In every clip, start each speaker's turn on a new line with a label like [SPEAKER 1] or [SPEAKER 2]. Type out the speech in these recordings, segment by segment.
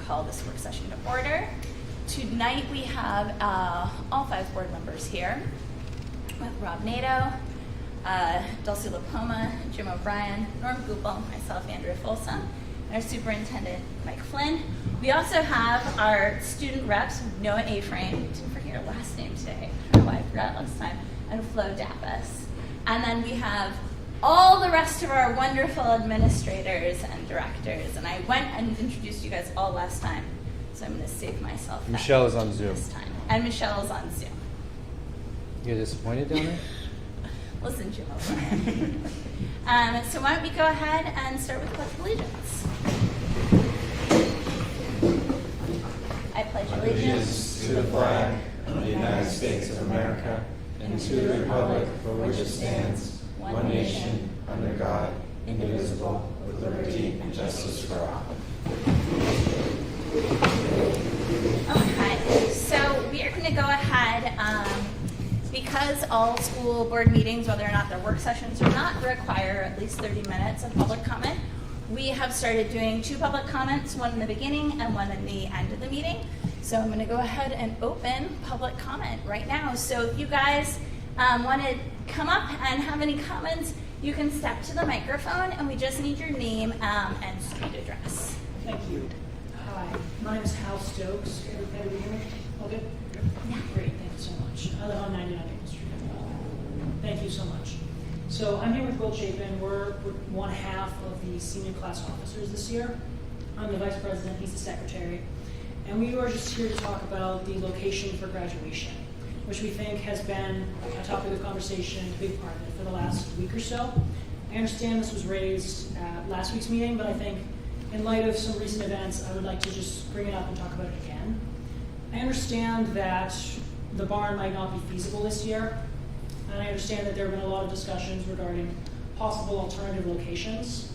[SPEAKER 1] call this work session to order. Tonight we have all 5 board members here with Rob Nato, Dulcie LaPoma, Jim O'Brien, Norm Goupel, myself, Andrea Folsom, and our superintendent, Mike Flynn. We also have our student reps, Noah Aframe, didn't forget your last name today, I don't know why I forgot last time, and Flo Dappas. And then we have all the rest of our wonderful administrators and directors. And I went and introduced you guys all last time, so I'm going to save myself that.
[SPEAKER 2] Michelle is on Zoom.
[SPEAKER 1] This time. And Michelle is on Zoom.
[SPEAKER 2] You're disappointed down there?
[SPEAKER 1] Listen, Jim O'Brien. So why don't we go ahead and start with the Pledge of Allegiance. I pledge allegiance
[SPEAKER 3] to the flag of the United States of America and to the republic for which it stands, one nation, under God, indivisible, with liberty and justice for all.
[SPEAKER 1] Okay, so we are going to go ahead, because all school board meetings, whether or not they're work sessions or not, require at least 30 minutes of public comment. We have started doing 2 public comments, one in the beginning and one in the end of the meeting. So I'm going to go ahead and open public comment right now. So if you guys want to come up and have any comments, you can step to the microphone, and we just need your name and street address.
[SPEAKER 4] Thank you. Hi, my name is Hal Stokes. Can you hear me? All good? Yeah. Great, thank you so much. I live on 99 Maple Street. Thank you so much. So I'm here with Will Chapin. We're one half of the senior class officers this year. I'm the vice president, he's the secretary. And we were just here to talk about the location for graduation, which we think has been a topic of conversation, a big part of it for the last week or so. I understand this was raised at last week's meeting, but I think in light of some recent events, I would like to just bring it up and talk about it again. I understand that the barn might not be feasible this year, and I understand that there have been a lot of discussions regarding possible alternative locations.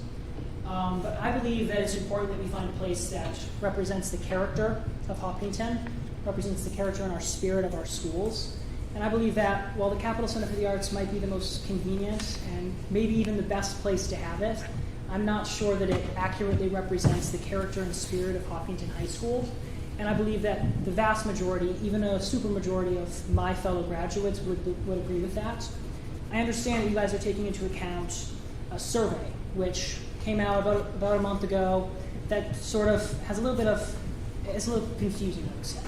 [SPEAKER 4] But I believe that it's important that we find a place that represents the character of Hopkinton, represents the character and our spirit of our schools. And I believe that while the Capital Center for the Arts might be the most convenient and maybe even the best place to have it, I'm not sure that it accurately represents the character and spirit of Hopkinton High School. And I believe that the vast majority, even a super majority of my fellow graduates would agree with that. I understand that you guys are taking into account a survey, which came out about a month ago, that sort of has a little bit of, it's a little confusing, I would say.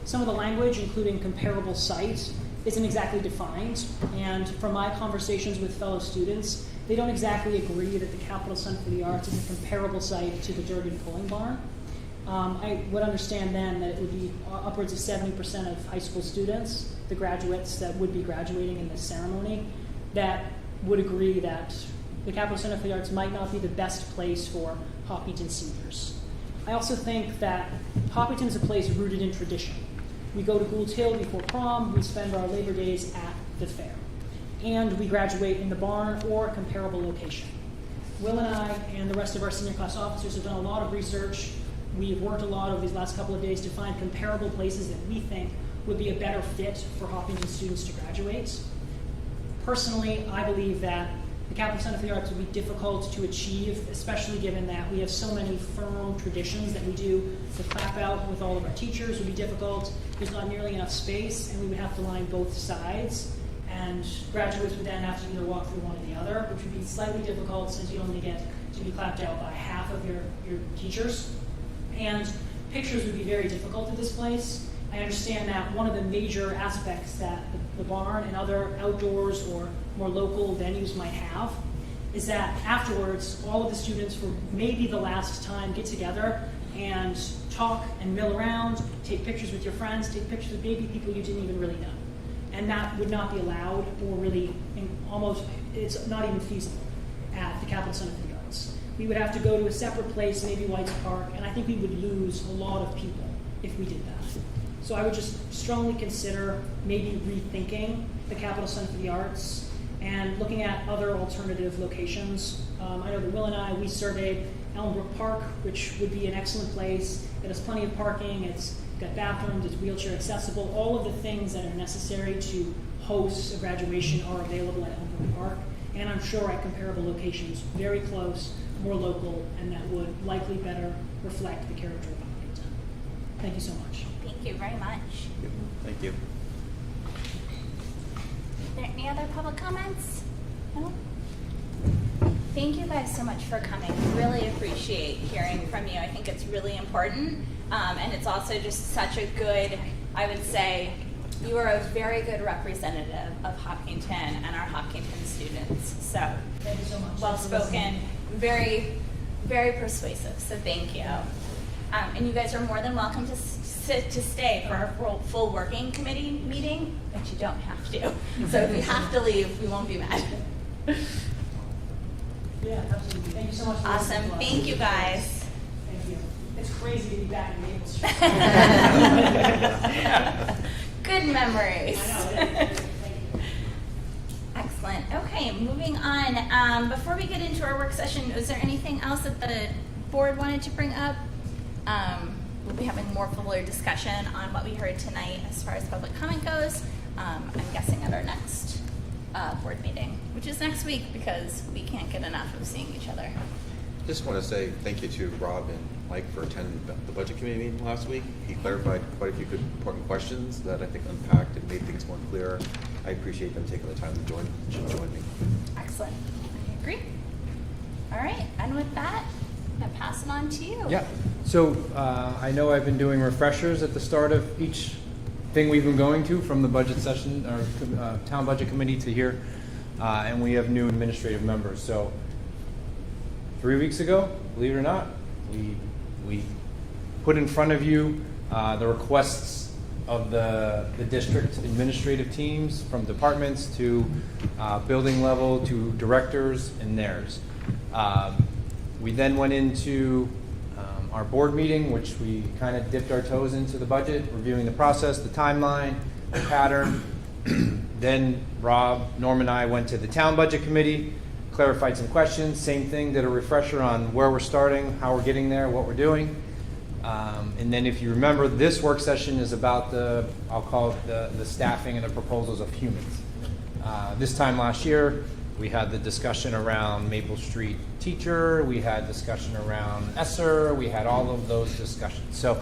[SPEAKER 4] Some of the language, including comparable site, isn't exactly defined, and from my conversations with fellow students, they don't exactly agree that the Capital Center for the Arts is a comparable site to the Durgan Pulling Barn. I would understand then that it would be upwards of 70% of high school students, the graduates that would be graduating in this ceremony, that would agree that the Capital Center for the Arts might not be the best place for Hopkinton seniors. I also think that Hopkinton is a place rooted in tradition. We go to Gould Hill before prom, we spend our Labor Days at the fair, and we graduate in the barn or a comparable location. Will and I and the rest of our senior class officers have done a lot of research. We've worked a lot over these last couple of days to find comparable places that we think would be a better fit for Hopkinton students to graduate. Personally, I believe that the Capital Center for the Arts would be difficult to achieve, especially given that we have so many firm traditions that we do. The clap out with all of our teachers would be difficult. There's not nearly enough space, and we would have to line both sides. And graduates would then have to either walk through one or the other, which would be slightly difficult since you only get to be clapped out by half of your teachers. And pictures would be very difficult at this place. I understand that one of the major aspects that the barn and other outdoors or more local venues might have is that afterwards, all of the students for maybe the last time get together and talk and mill around, take pictures with your friends, take pictures with maybe people you didn't even really know. And that would not be allowed, or really almost, it's not even feasible at the Capital Center for the Arts. We would have to go to a separate place, maybe White's Park, and I think we would lose a lot of people if we did that. So I would just strongly consider maybe rethinking the Capital Center for the Arts and looking at other alternative locations. I know that Will and I, we surveyed Elmbrook Park, which would be an excellent place. It has plenty of parking, it's got bathrooms, it's wheelchair accessible. All of the things that are necessary to host a graduation are available at Elmbrook Park. And I'm sure at comparable locations, very close, more local, and that would likely better reflect the character of Hopkinton. Thank you so much.
[SPEAKER 1] Thank you very much.
[SPEAKER 3] Thank you.
[SPEAKER 1] Are there any other public comments? No? Thank you guys so much for coming. Really appreciate hearing from you. I think it's really important. And it's also just such a good, I would say, you are a very good representative of Hopkinton and our Hopkinton students. So,
[SPEAKER 4] Thank you so much.
[SPEAKER 1] well spoken, very, very persuasive. So thank you. And you guys are more than welcome to stay for our full working committee meeting, but you don't have to. So if you have to leave, we won't be mad.
[SPEAKER 4] Yeah, absolutely. Thank you so much. For
[SPEAKER 1] Awesome.
[SPEAKER 4] listening to us.
[SPEAKER 1] Thank you guys.
[SPEAKER 4] Thank you. It's crazy to be back in Maple Street.
[SPEAKER 1] Good memories.
[SPEAKER 4] I know. Thank you.
[SPEAKER 1] Excellent. Okay, moving on. Before we get into our work session, is there anything else that the board wanted to bring up? We'll be having more fuller discussion on what we heard tonight as far as public comment goes. I'm guessing at our next board meeting, which is next week because we can't get enough of seeing each other.
[SPEAKER 5] Just want to say thank you to Rob and Mike for attending the budget committee meeting last week. He clarified quite a few good important questions that I think unpacked and made things more clear. I appreciate them taking the time to join me.
[SPEAKER 1] Excellent. I agree. All right, and with that, I'm going to pass it on to you.
[SPEAKER 2] Yeah. So I know I've been doing refreshers at the start of each thing we've been going to, from the budget session or town budget committee to here, and we have new administrative members. So 3 weeks ago, believe it or not, we put in front of you the requests of the district administrative teams, from departments to building level to directors and theirs. We then went into our board meeting, which we kind of dipped our toes into the budget, reviewing the process, the timeline, the pattern. Then Rob, Norm, and I went to the town budget committee, clarified some questions, same thing, did a refresher on where we're starting, how we're getting there, what we're doing. And then if you remember, this work session is about I'll call it the staffing and the proposals of humans. This time last year, we had the discussion around Maple Street teacher, we had discussion around ESSER, we had all of those discussions. So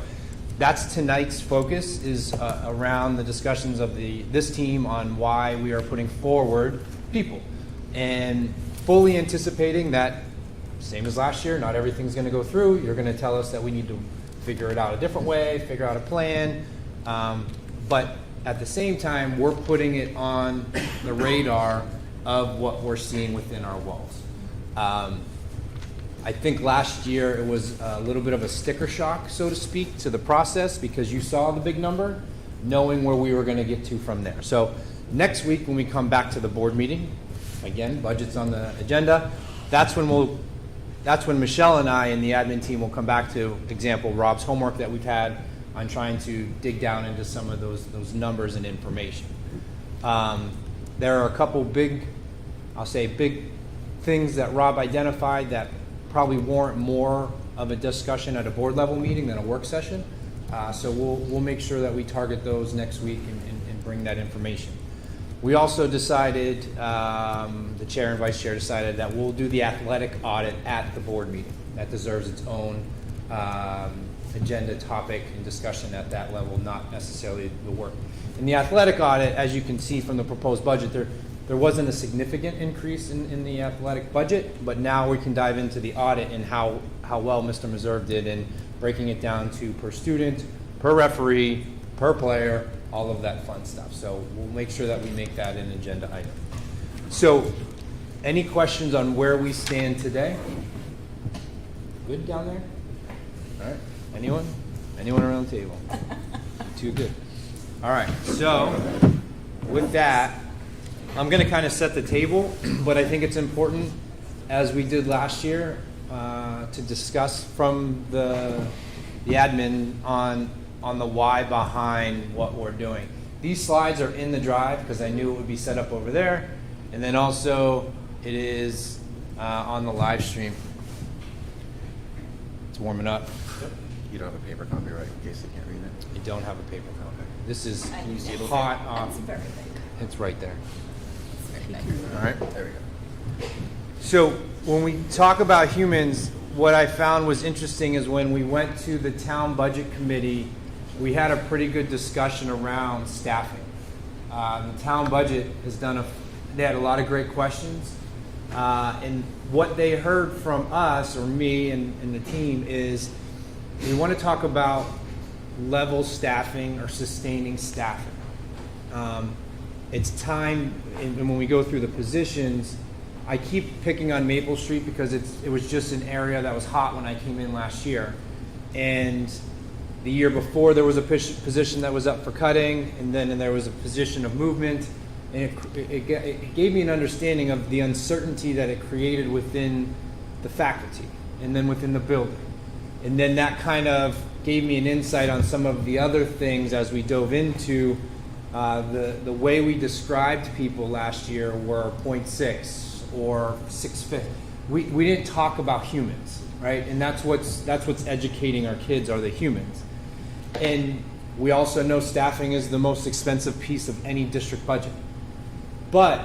[SPEAKER 2] that's tonight's focus, is around the discussions of this team on why we are putting forward people. And fully anticipating that, same as last year, not everything's going to go through. You're going to tell us that we need to figure it out a different way, figure out a plan. But at the same time, we're putting it on the radar of what we're seeing within our walls. I think last year it was a little bit of a sticker shock, so to speak, to the process, because you saw the big number, knowing where we were going to get to from there. So next week when we come back to the board meeting, again, budget's on the agenda, that's when Michelle and I and the admin team will come back to, example, Rob's homework that we've had on trying to dig down into some of those numbers and information. There are a couple big things that Rob identified that probably warrant more of a discussion at a board level meeting than a work session. So we'll make sure that we target those next week and bring that information. We also decided, the chair and vice chair decided that we'll do the athletic audit at the board meeting. That deserves its own agenda topic and discussion at that level, not necessarily the work. In the athletic audit, as you can see from the proposed budget, there wasn't a significant increase in the athletic budget, but now we can dive into the audit and how well Mr. Meserve did in breaking it down to per student, per referee, per player, all of that fun stuff. So we'll make sure that we make that an agenda item. So any questions on where we stand today? Good down there? All right. Anyone? Anyone around the table? Too good. All right. So with that, I'm going to kind of set the table, but I think it's important, as we did last year, to discuss from the admin on the why behind what we're doing. These slides are in the drive because I knew it would be set up over there, and then also it is on the live stream. It's warming up.
[SPEAKER 5] You don't have a paper copy, right, in case they can't read it?
[SPEAKER 2] I don't have a paper copy. This is
[SPEAKER 1] Can you see it?
[SPEAKER 2] hot
[SPEAKER 1] It's
[SPEAKER 2] off.
[SPEAKER 1] very big.
[SPEAKER 2] It's right there.
[SPEAKER 1] It's very big.
[SPEAKER 2] All right.
[SPEAKER 5] There we go.
[SPEAKER 2] So when we talk about humans, what I found was interesting is when we went to the town budget committee we had a pretty good discussion around staffing. The town budget has they had a lot of great questions. And what they heard from us, or me and the team, is we want to talk about level staffing or sustaining staffing. It's time, and when we go through the positions, I keep picking on Maple Street because it was just an area that was hot when I came in last year. And the year before there was a position that was up for cutting, and then there was a position of movement. And it gave me an understanding of the uncertainty that it created within the faculty and then within the building. And then that kind of gave me an insight on some of the other things as we dove into the way we described people last year were 0.6 or 6'5". We didn't talk about humans, right? And that's what's educating our kids, are the humans. And we also know staffing is the most expensive piece of any district budget. But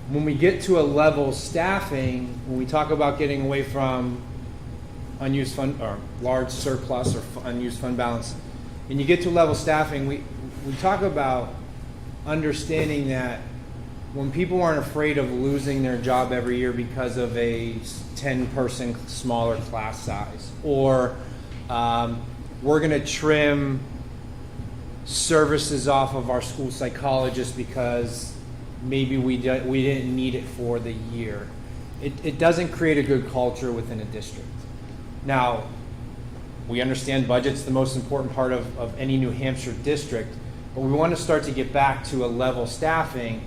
[SPEAKER 2] when we get to a level staffing, when we talk about getting away from unused fund or large surplus or unused fund balance, and you get to level staffing, we talk about understanding that when people aren't afraid of losing their job every year because of a 10-person smaller class size, or we're going to trim services off of our school psychologist because maybe we didn't need it for the year. It doesn't create a good culture within a district. Now, we understand budget's the most important part of any New Hampshire district, but we want to start to get back to a level staffing.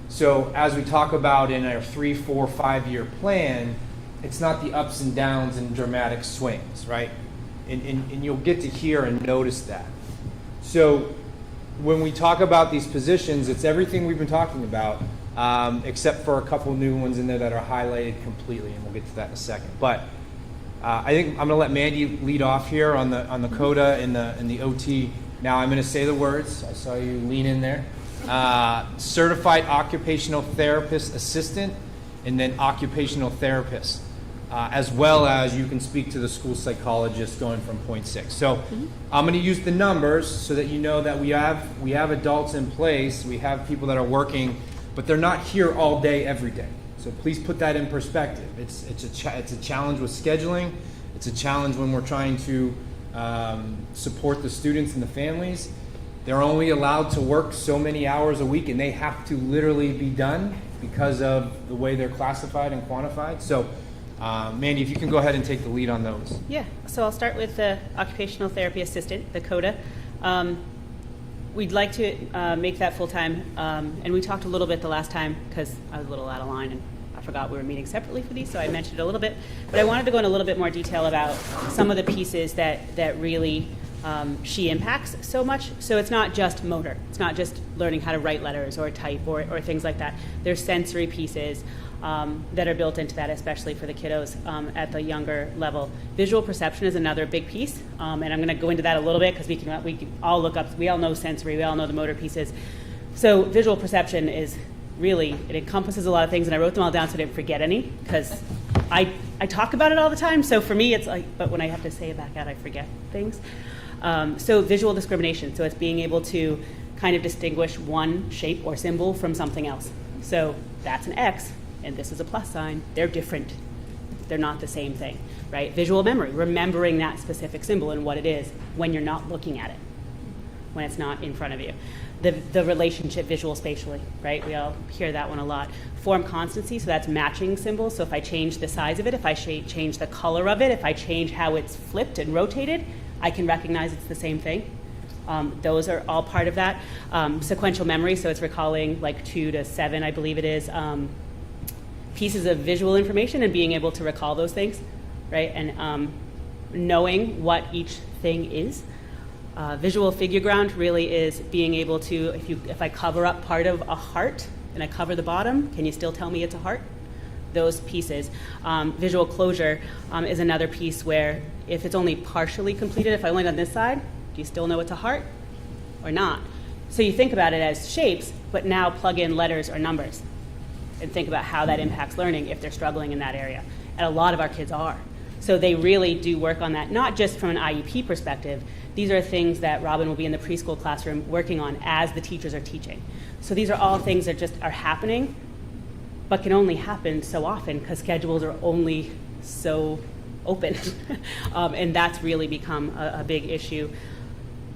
[SPEAKER 2] So as we talk about in our 3, 4, 5-year plan, it's not the ups and downs and dramatic swings, right? And you'll get to hear and notice that. So when we talk about these positions, it's everything we've been talking about, except for a couple new ones in there that are highlighted completely, and we'll get to that in a second. But I think I'm going to let Mandy lead off here on the CODA and the OT. Now I'm going to say the words. I saw you lean in there. Certified Occupational Therapist Assistant, and then Occupational Therapist, as well as you can speak to the school psychologist going from 0.6. So I'm going to use the numbers so that you know that we have adults in place, we have people that are working, but they're not here all day every day. So please put that in perspective. It's a challenge with scheduling. It's a challenge when we're trying to support the students and the families. They're only allowed to work so many hours a week, and they have to literally be done because of the way they're classified and quantified. So, Mandy, if you can go ahead and take the lead on those.
[SPEAKER 6] Yeah, so I'll start with the Occupational Therapy Assistant, the CODA. We'd like to make that full-time, and we talked a little bit the last time because I was a little out of line and I forgot we were meeting separately for these, so I mentioned it a little bit. But I wanted to go in a little bit more detail about some of the pieces that really she impacts so much. So it's not just motor. It's not just learning how to write letters or type or things like that. There's sensory pieces that are built into that, especially for the kiddos at the younger level. Visual perception is another big piece, and I'm going to go into that a little bit because we can all look up. We all know sensory. We all know the motor pieces. So visual perception is really, it encompasses a lot of things, and I wrote them all down so I didn't forget any because I talk about it all the time. So for me, it's like, but when I have to say it back out, I forget things. So visual discrimination. So it's being able to kind of distinguish one shape or symbol from something else. So that's an X, and this is a plus sign. They're different. They're not the same thing, right? Visual memory, remembering that specific symbol and what it is when you're not looking at it, when it's not in front of you. The relationship visual spatially, right? We all hear that one a lot. Form constancy, so that's matching symbols. So if I change the size of it, if I change the color of it, if I change how it's flipped and rotated, I can recognize it's the same thing. Those are all part of that. Sequential memory, so it's recalling like 2 to 7, I believe it is, pieces of visual information and being able to recall those things, right? And knowing what each thing is. Visual figure ground really is being able to, if I cover up part of a heart and I cover the bottom, can you still tell me it's a heart? Those pieces. Visual closure is another piece where if it's only partially completed, if I went on this side, do you still know it's a heart or not? So you think about it as shapes, but now plug in letters or numbers and think about how that impacts learning if they're struggling in that area. And a lot of our kids are. So they really do work on that, not just from an IEP perspective. These are things that Robin will be in the preschool classroom working on as the teachers are teaching. So these are all things that just are happening, but can only happen so often because schedules are only so open. And that's really become a big issue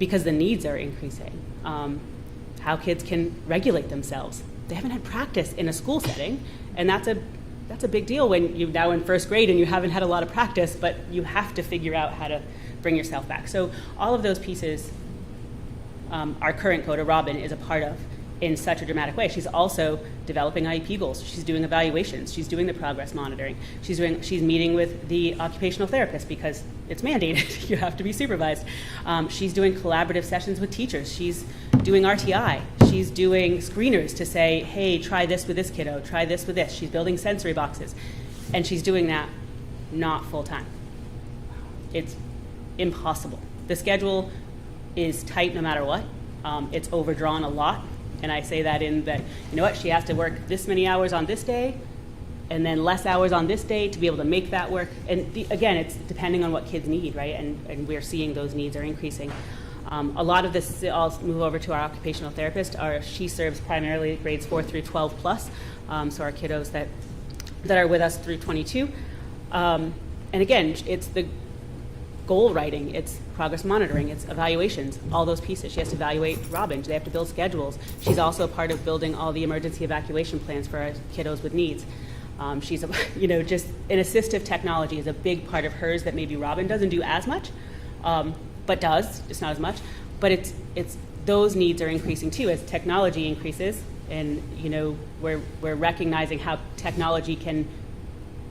[SPEAKER 6] because the needs are increasing. How kids can regulate themselves. They haven't had practice in a school setting, and that's a big deal when you're now in first grade and you haven't had a lot of practice, but you have to figure out how to bring yourself back. So all of those pieces, our current CODA, Robin, is a part of in such a dramatic way. She's also developing IEP goals. She's doing evaluations. She's doing the progress monitoring. She's meeting with the occupational therapist because it's mandated. You have to be supervised. She's doing collaborative sessions with teachers. She's doing RTI. She's doing screeners to say, hey, try this with this kiddo, try this with this. She's building sensory boxes. And she's doing that not full time. It's impossible. The schedule is tight no matter what. It's overdrawn a lot. And I say that in that, you know what, she has to work this many hours on this day and then less hours on this day to be able to make that work. And again, it's depending on what kids need, right? And we're seeing those needs are increasing. A lot of this, I'll move over to our occupational therapist. She serves primarily grades 4 through 12 plus, so our kiddos that are with us through 22. And again, it's the goal writing, it's progress monitoring, it's evaluations, all those pieces. She has to evaluate Robin. They have to build schedules. She's also a part of building all the emergency evacuation plans for our kiddos with needs. She's, just an assistive technology is a big part of hers that maybe Robin doesn't do as much, but does, just not as much. But it's those needs are increasing too as technology increases, and we're recognizing how technology can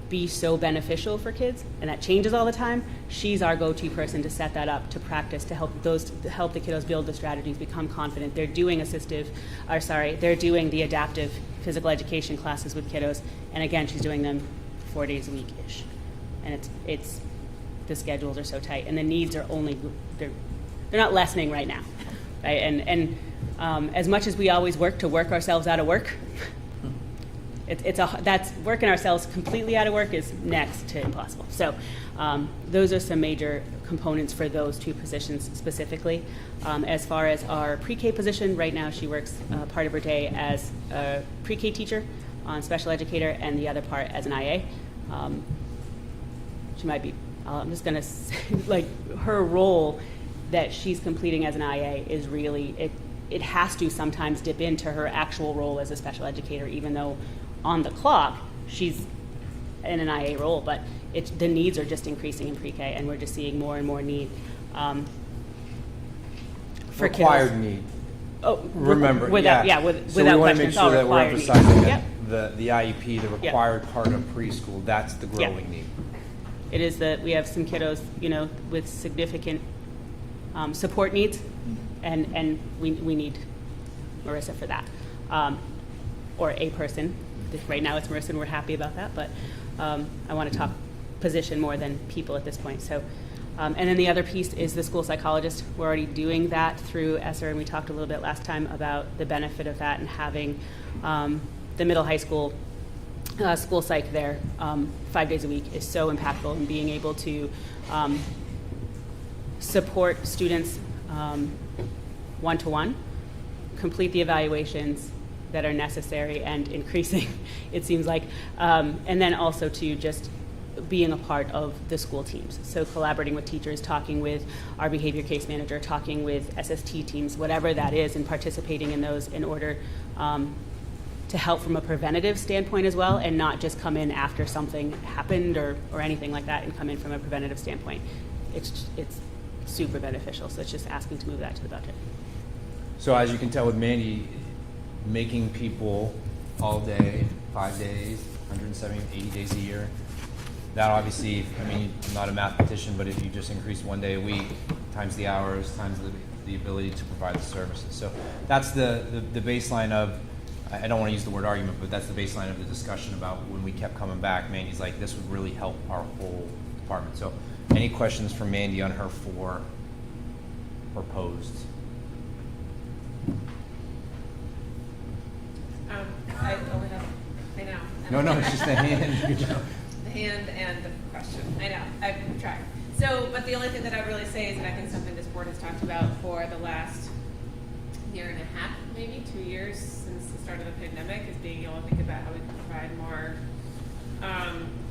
[SPEAKER 6] be so beneficial for kids, and that changes all the time. She's our go-to person to set that up, to practice, to help the kiddos build the strategies, become confident. They're doing they're doing the adaptive physical education classes with kiddos, and again, she's doing them 4 days a week-ish. And it's the schedules are so tight, and the needs are they're not lessening right now, right? And as much as we always work to work ourselves out of work, that's working ourselves completely out of work is next to impossible. So those are some major components for those two positions specifically. As far as our pre-K position, right now she works part of her day as a pre-K teacher, special educator, and the other part as an IA. She might be, I'm just going to say, like, her role that she's completing as an IA is really, it has to sometimes dip into her actual role as a special educator, even though on the clock she's in an IA role, but the needs are just increasing in pre-K, and we're just seeing more and more need for
[SPEAKER 2] required
[SPEAKER 6] kiddos.
[SPEAKER 2] Need.
[SPEAKER 6] Oh,
[SPEAKER 2] Remember,
[SPEAKER 6] without
[SPEAKER 2] so
[SPEAKER 6] without
[SPEAKER 2] we want to
[SPEAKER 6] question,
[SPEAKER 2] make
[SPEAKER 6] it's all
[SPEAKER 2] sure that we're
[SPEAKER 6] required need.
[SPEAKER 2] emphasizing
[SPEAKER 6] Yep.
[SPEAKER 2] that the IEP, the required part of preschool, that's the growing need.
[SPEAKER 6] It is that we have some kiddos, with significant support needs, and we need Marissa for that, or a person. Right now it's Marissa, and we're happy about that, but I want to talk position more than people at this point. So, and then the other piece is the school psychologist. We're already doing that through ESSER, and we talked a little bit last time about the benefit of that and having the middle high school school psych there 5 days a week is so impactful in being able to support students one-to-one, complete the evaluations that are necessary and increasing, it seems like, and then also to just being a part of the school teams. So collaborating with teachers, talking with our behavior case manager, talking with SST teams, whatever that is, and participating in those in order to help from a preventative standpoint as well, and not just come in after something happened or anything like that, and come in from a preventative standpoint. It's super beneficial, so it's just asking to move that to the budget.
[SPEAKER 2] So as you can tell with Mandy, making people all day, 5 days, 170, 80 days a year, that obviously, I'm not a mathematician, but if you just increase 1 day a week, times the hours, times the ability to provide the services. So that's the baseline of, I don't want to use the word argument, but that's the baseline of the discussion about when we kept coming back. Mandy's like, this would really help our whole department. So any questions from Mandy on her 4 proposed?
[SPEAKER 7] I only have, I know.
[SPEAKER 2] No, it's just the hand. Good job.
[SPEAKER 7] The hand and the question. I know, I've tried. So, but the only thing that I would really say is that I think something this board has talked about for the last year and a half, maybe 2 years since the start of the pandemic, is being able to think about how we can provide more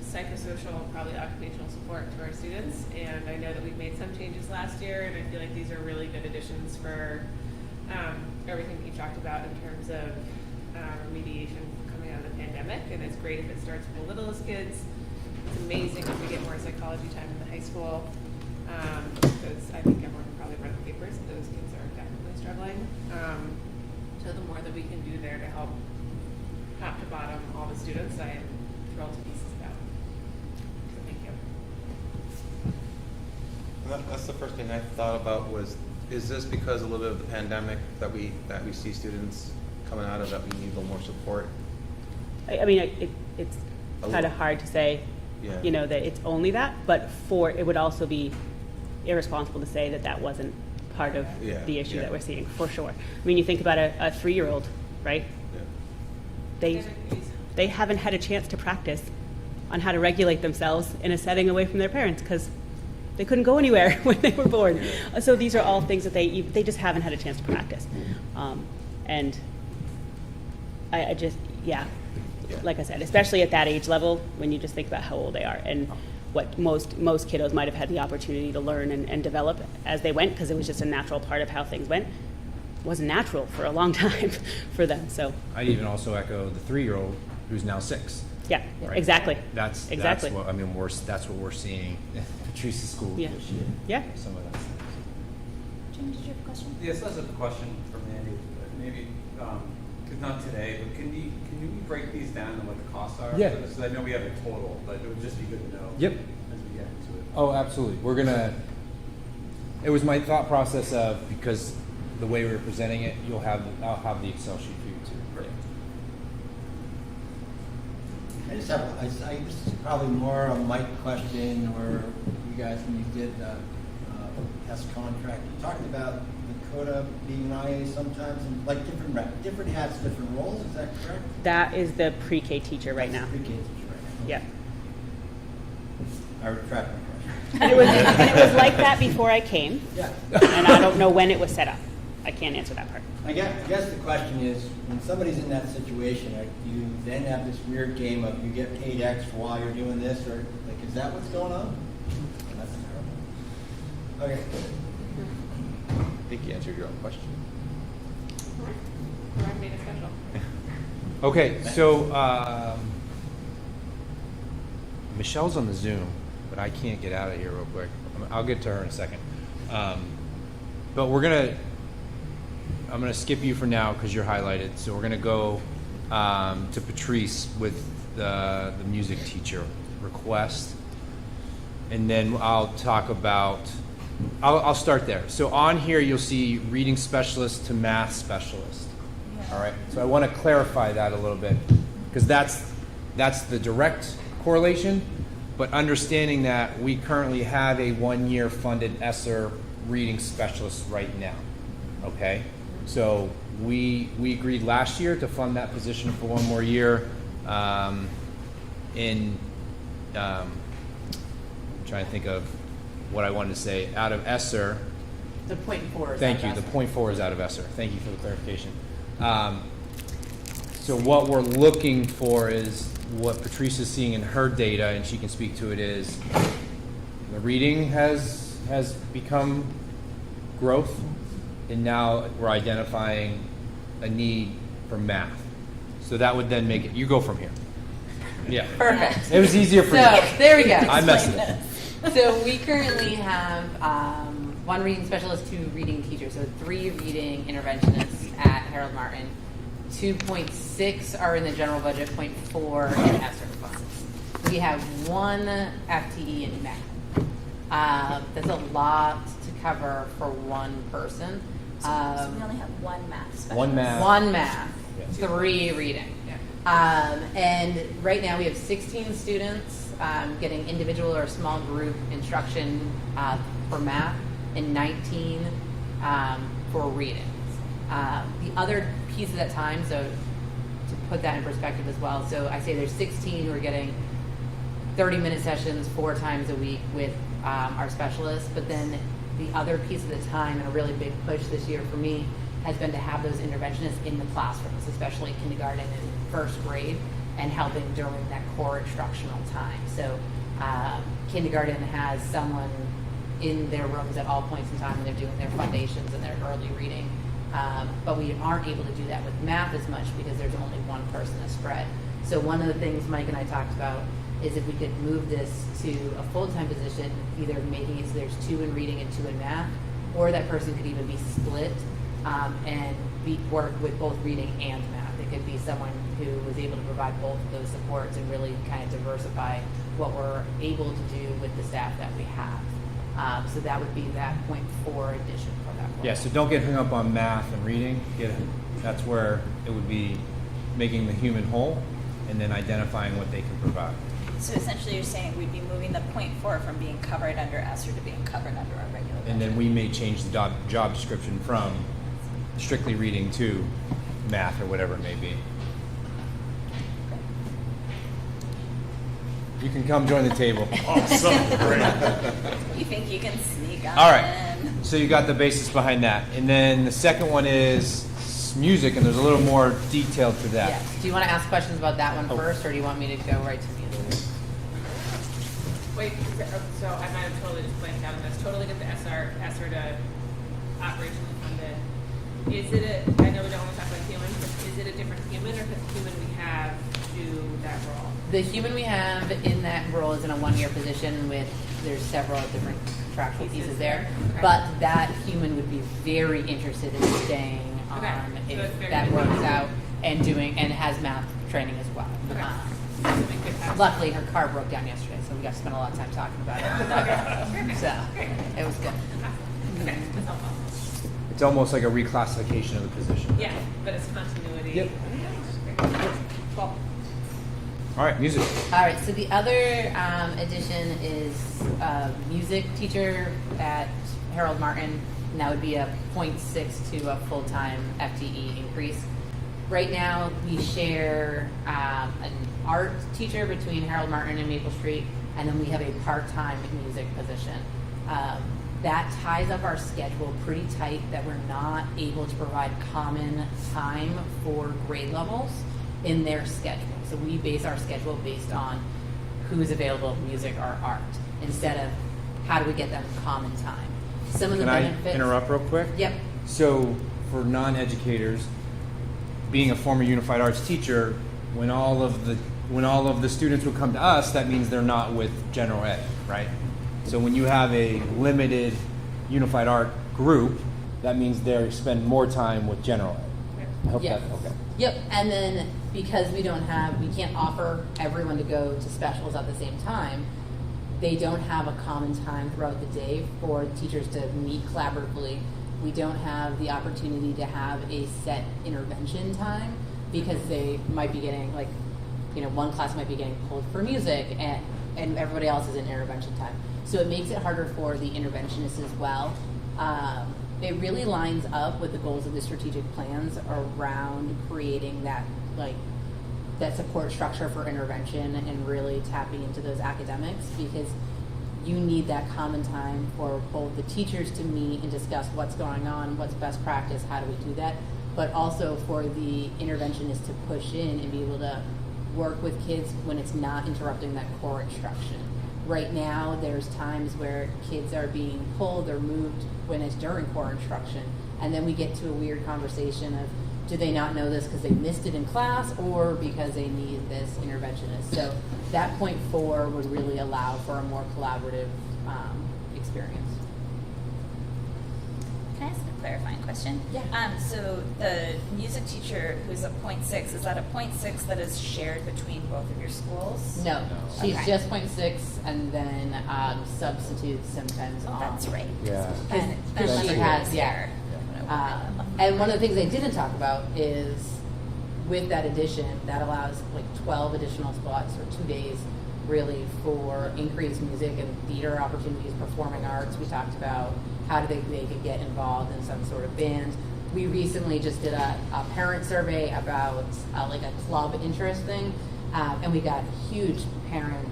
[SPEAKER 7] psychosocial, probably occupational support to our students. And I know that we've made some changes last year, and I feel like these are really good additions for everything that you talked about in terms of remediation coming out of the pandemic. And it's great if it starts with the littlest kids. It's amazing if we get more psychology time in the high school, because I think everyone can probably run the papers that those kids are definitely struggling. So the more that we can do there to help top to bottom all the students, I am thrilled to pieces about. So thank you.
[SPEAKER 5] That's the first thing I thought about was, is this because a little bit of the pandemic that we see students coming out of, that we need a little more support?
[SPEAKER 6] I mean, it's
[SPEAKER 5] A
[SPEAKER 6] kind of
[SPEAKER 5] little.
[SPEAKER 6] hard to say,
[SPEAKER 5] Yeah.
[SPEAKER 6] you know, that it's only that, but it would also be irresponsible to say that that wasn't part of
[SPEAKER 5] Yeah,
[SPEAKER 6] the issue
[SPEAKER 5] yeah.
[SPEAKER 6] that we're seeing, for sure. I mean, you think about a 3-year-old, right?
[SPEAKER 5] Yeah.
[SPEAKER 6] They haven't had a chance to practice on how to regulate themselves in a setting away from their parents because they couldn't go anywhere when they were born. So these are all things that they just haven't had a chance to practice. And I just, yeah, like I said, especially at that age level, when you just think about how old they are and what most kiddos might have had the opportunity to learn and develop as they went, because it was just a natural part of how things went. It wasn't natural for a long time for them. So
[SPEAKER 2] I'd even also echo the 3-year-old who's now 6.
[SPEAKER 6] yeah,
[SPEAKER 2] Right.
[SPEAKER 6] exactly.
[SPEAKER 2] That's
[SPEAKER 6] exactly.
[SPEAKER 2] what I mean. That's what we're seeing at Patrice's school
[SPEAKER 6] Yeah.
[SPEAKER 2] this year.
[SPEAKER 6] Yeah.
[SPEAKER 2] Some of that stuff.
[SPEAKER 1] Jim, did you have a question?
[SPEAKER 8] Yes, that's a question for Mandy. Maybe, because not today, but can you break these down and what the costs are?
[SPEAKER 2] Yeah.
[SPEAKER 8] Because I know we have a total, but it would just be good to know.
[SPEAKER 2] Yep.
[SPEAKER 8] As we get into it.
[SPEAKER 2] Oh, absolutely. It was my thought process of, because the way we were presenting it, I'll have the Excel sheet for you too.
[SPEAKER 8] Great.
[SPEAKER 3] I just have, this is probably more a Mike question, or you guys, when you did the S contract, you talked about the CODA being an IA sometimes, and like different hats, different roles, is that correct?
[SPEAKER 6] That is the pre-K teacher right now.
[SPEAKER 3] Pre-K teacher right now.
[SPEAKER 6] Yeah.
[SPEAKER 3] I retract my question.
[SPEAKER 6] And it was like that before I came,
[SPEAKER 3] Yeah.
[SPEAKER 6] and I don't know when it was set up. I can't answer that part.
[SPEAKER 3] I guess the question is, when somebody's in that situation, do you then have this weird game of you get paid X while you're doing this, or like, is that what's going on? That's terrible. Okay.
[SPEAKER 5] I think you answered your own question.
[SPEAKER 7] Or made a special.
[SPEAKER 2] Okay, so Michelle's on the Zoom, but I can't get out of here real quick. I'll get to her in a second. But I'm gonna skip you for now because you're highlighted. So we're gonna go to Patrice with the music teacher request, and then I'll talk about. I'll start there. So on here you'll see reading specialist to math specialist. All right. So I want to clarify that a little bit because that's the direct correlation, but understanding that we currently have a 1-year funded ESSER reading specialist right now. Okay. So we agreed last year to fund that position for 1 more year. I'm trying to think of what I wanted to say. Out of ESSER,
[SPEAKER 9] The 0.4 is
[SPEAKER 2] thank
[SPEAKER 9] out
[SPEAKER 2] you.
[SPEAKER 9] of
[SPEAKER 2] The
[SPEAKER 9] ESSER.
[SPEAKER 2] 0.4 is out of ESSER. Thank you for the clarification. So what we're looking for is what Patrice is seeing in her data, and she can speak to it, is the reading has become growth, and now we're identifying a need for math. So that would then make it, you go from here. Yeah.
[SPEAKER 9] Perfect.
[SPEAKER 2] It was easier for
[SPEAKER 9] So,
[SPEAKER 2] you.
[SPEAKER 9] there we go.
[SPEAKER 2] I messed it up.
[SPEAKER 9] So we currently have 1 reading specialist, 2 reading teachers, so 3 reading interventionists at Harold Martin. 2.6 are in the general budget, 0.4 in ESSER funds. We have 1 FTE in math. That's a lot to cover for 1 person.
[SPEAKER 1] So we only have 1 math specialist.
[SPEAKER 2] 1 math.
[SPEAKER 9] 1 math,
[SPEAKER 2] Yeah.
[SPEAKER 9] 3 reading. And right now we have 16 students getting individual or small group instruction for math and 19 for reading. The other piece of that time, so to put that in perspective as well, so I say there's 16 who are getting 30-minute sessions 4 times a week with our specialists, but then the other piece of the time, and a really big push this year for me, has been to have those interventionists in the classrooms, especially kindergarten and first grade, and helping during that core instructional time. So kindergarten has someone in their rooms at all points in time when they're doing their foundations and their early reading. But we aren't able to do that with math as much because there's only one person to spread. So one of the things Mike and I talked about is if we could move this to a full-time position, either making it so there's 2 in reading and 2 in math, or that person could even be split and work with both reading and math. It could be someone who was able to provide both of those supports and really kind of diversify what we're able to do with the staff that we have. So that would be that .4 addition for that.
[SPEAKER 2] Yeah, so don't get hung up on math and reading. That's where it would be making the human whole and then identifying what they can provide.
[SPEAKER 1] So essentially you're saying we'd be moving the .4 from being covered under ESSER to being covered under our regular budget.
[SPEAKER 2] And then we may change the job description from strictly reading to math or whatever it may be. You can come join the table.
[SPEAKER 8] Awesome, great.
[SPEAKER 1] You think you can sneak on
[SPEAKER 2] All right,
[SPEAKER 1] in?
[SPEAKER 2] so you got the basis behind that. And then the second one is music, and there's a little more detail to that.
[SPEAKER 9] Yes. Do you want to ask questions about that one
[SPEAKER 2] Oh.
[SPEAKER 9] first, or do you want me to go right to music?
[SPEAKER 7] Wait, so I might have totally just blanked out on this. Totally get the ESSER to operationally funded. Is it I know we don't want to talk about human, but is it a different human, or could the human we have do that role?
[SPEAKER 9] The human we have in that role is in a 1-year position with, there's several different contractual pieces there.
[SPEAKER 7] Okay.
[SPEAKER 9] But that human would be very interested in staying on
[SPEAKER 7] Okay. So it's
[SPEAKER 9] if
[SPEAKER 7] very
[SPEAKER 9] that
[SPEAKER 7] good.
[SPEAKER 9] works out and has math training as well.
[SPEAKER 7] Okay. That's a big good pass.
[SPEAKER 9] Luckily, her car broke down yesterday, so we got to spend a lot of time talking about it. So it was good.
[SPEAKER 7] Okay, that's helpful.
[SPEAKER 2] It's almost like a reclassification of the position.
[SPEAKER 7] Yeah, but it's continuity.
[SPEAKER 2] Yep.
[SPEAKER 7] Okay. Cool.
[SPEAKER 2] All right, music.
[SPEAKER 9] All right, so the other addition is a music teacher at Harold Martin, and that would be a 0.6 to a full-time FTE increase. Right now, we share an art teacher between Harold Martin and Maple Street, and then we have a part-time music position. That ties up our schedule pretty tight that we're not able to provide common time for grade levels in their schedule. So we base our schedule based on who's available, music or art, instead of how do we get them common time. Some of the
[SPEAKER 2] Can I
[SPEAKER 9] benefits.
[SPEAKER 2] interrupt real quick?
[SPEAKER 9] Yep.
[SPEAKER 2] So for non-educators, being a former unified arts teacher, when all of the students would come to us, that means they're not with general ed, right? So when you have a limited unified art group, that means they spend more time with general ed. I hope
[SPEAKER 9] Yes.
[SPEAKER 2] that, okay.
[SPEAKER 9] Yep, and then because we can't offer everyone to go to specials at the same time, they don't have a common time throughout the day for teachers to meet collaboratively. We don't have the opportunity to have a set intervention time because they might be getting, one class might be getting pulled for music and everybody else is in intervention time. So it makes it harder for the interventionists as well. It really lines up with the goals of the strategic plans around creating that support structure for intervention and really tapping into those academics, because you need that common time for both the teachers to meet and discuss what's going on, what's best practice, how do we do that, but also for the interventionist to push in and be able to work with kids when it's not interrupting that core instruction. Right now, there's times where kids are being pulled or moved when it's during core instruction, and then we get to a weird conversation of, do they not know this because they missed it in class or because they need this interventionist? So that 0.4 would really allow for a more collaborative experience.
[SPEAKER 1] Can I ask a clarifying question?
[SPEAKER 9] Yeah.
[SPEAKER 1] So the music teacher who's a 0.6, is that a 0.6 that is shared between both of your schools?
[SPEAKER 9] No, she's
[SPEAKER 1] Okay.
[SPEAKER 9] just 0.6 and then substitutes sometimes on.
[SPEAKER 1] That's right.
[SPEAKER 2] Yeah.
[SPEAKER 9] Because she has, yeah. And one of the things they didn't talk about is with that addition, that allows 12 additional spots or 2 days really for increased music and theater opportunities, performing arts. We talked about how do they could get involved in some sort of band. We recently just did a parent survey about a club interest thing, And we got huge parent,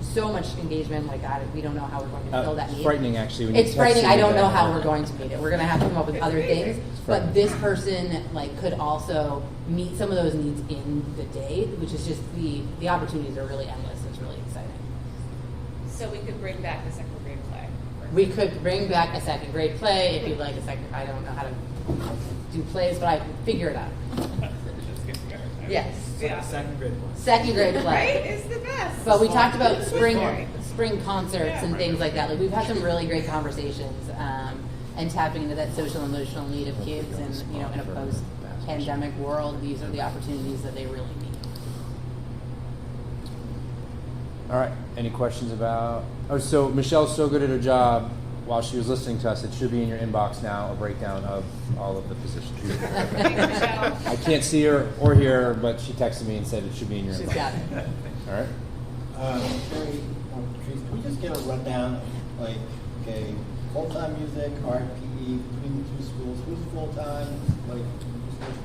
[SPEAKER 9] so much engagement. Like, God, we don't know how we're going to fill that need.
[SPEAKER 2] Frightening, actually. When you
[SPEAKER 9] It's frightening.
[SPEAKER 2] text
[SPEAKER 9] I don't
[SPEAKER 2] me
[SPEAKER 9] know
[SPEAKER 2] that.
[SPEAKER 9] how we're going to meet it. We're going to have to come up with other things. But
[SPEAKER 2] frightening.
[SPEAKER 9] this person could also meet some of those needs in the day, which is just the opportunities are really endless. It's really exciting.
[SPEAKER 7] So we could bring back the second grade play.
[SPEAKER 9] We could bring back a second grade play if you'd like a second. I don't know how to do plays, but I can figure it out. Yes,
[SPEAKER 7] Yeah.
[SPEAKER 3] Second grade one.
[SPEAKER 9] second grade
[SPEAKER 7] Right?
[SPEAKER 9] play.
[SPEAKER 7] It's the best.
[SPEAKER 9] But we talked about spring concerts and things like that. Like, we've had some really great conversations and tapping into that social and emotional need of kids. And in a post-pandemic world, these are the opportunities that they really need.
[SPEAKER 2] All right. Any questions about? Oh, so Michelle's so good at her job. While she was listening to us, it should be in your inbox now, a breakdown of all of the positions. I can't see her or hear her, but she texted me and said it should be in your
[SPEAKER 9] She's
[SPEAKER 2] inbox.
[SPEAKER 9] got it.
[SPEAKER 2] All right.
[SPEAKER 3] Terry, Tracy, can we just get a rundown of, okay, full-time music, art, PE, between the two schools, who's full-time, just go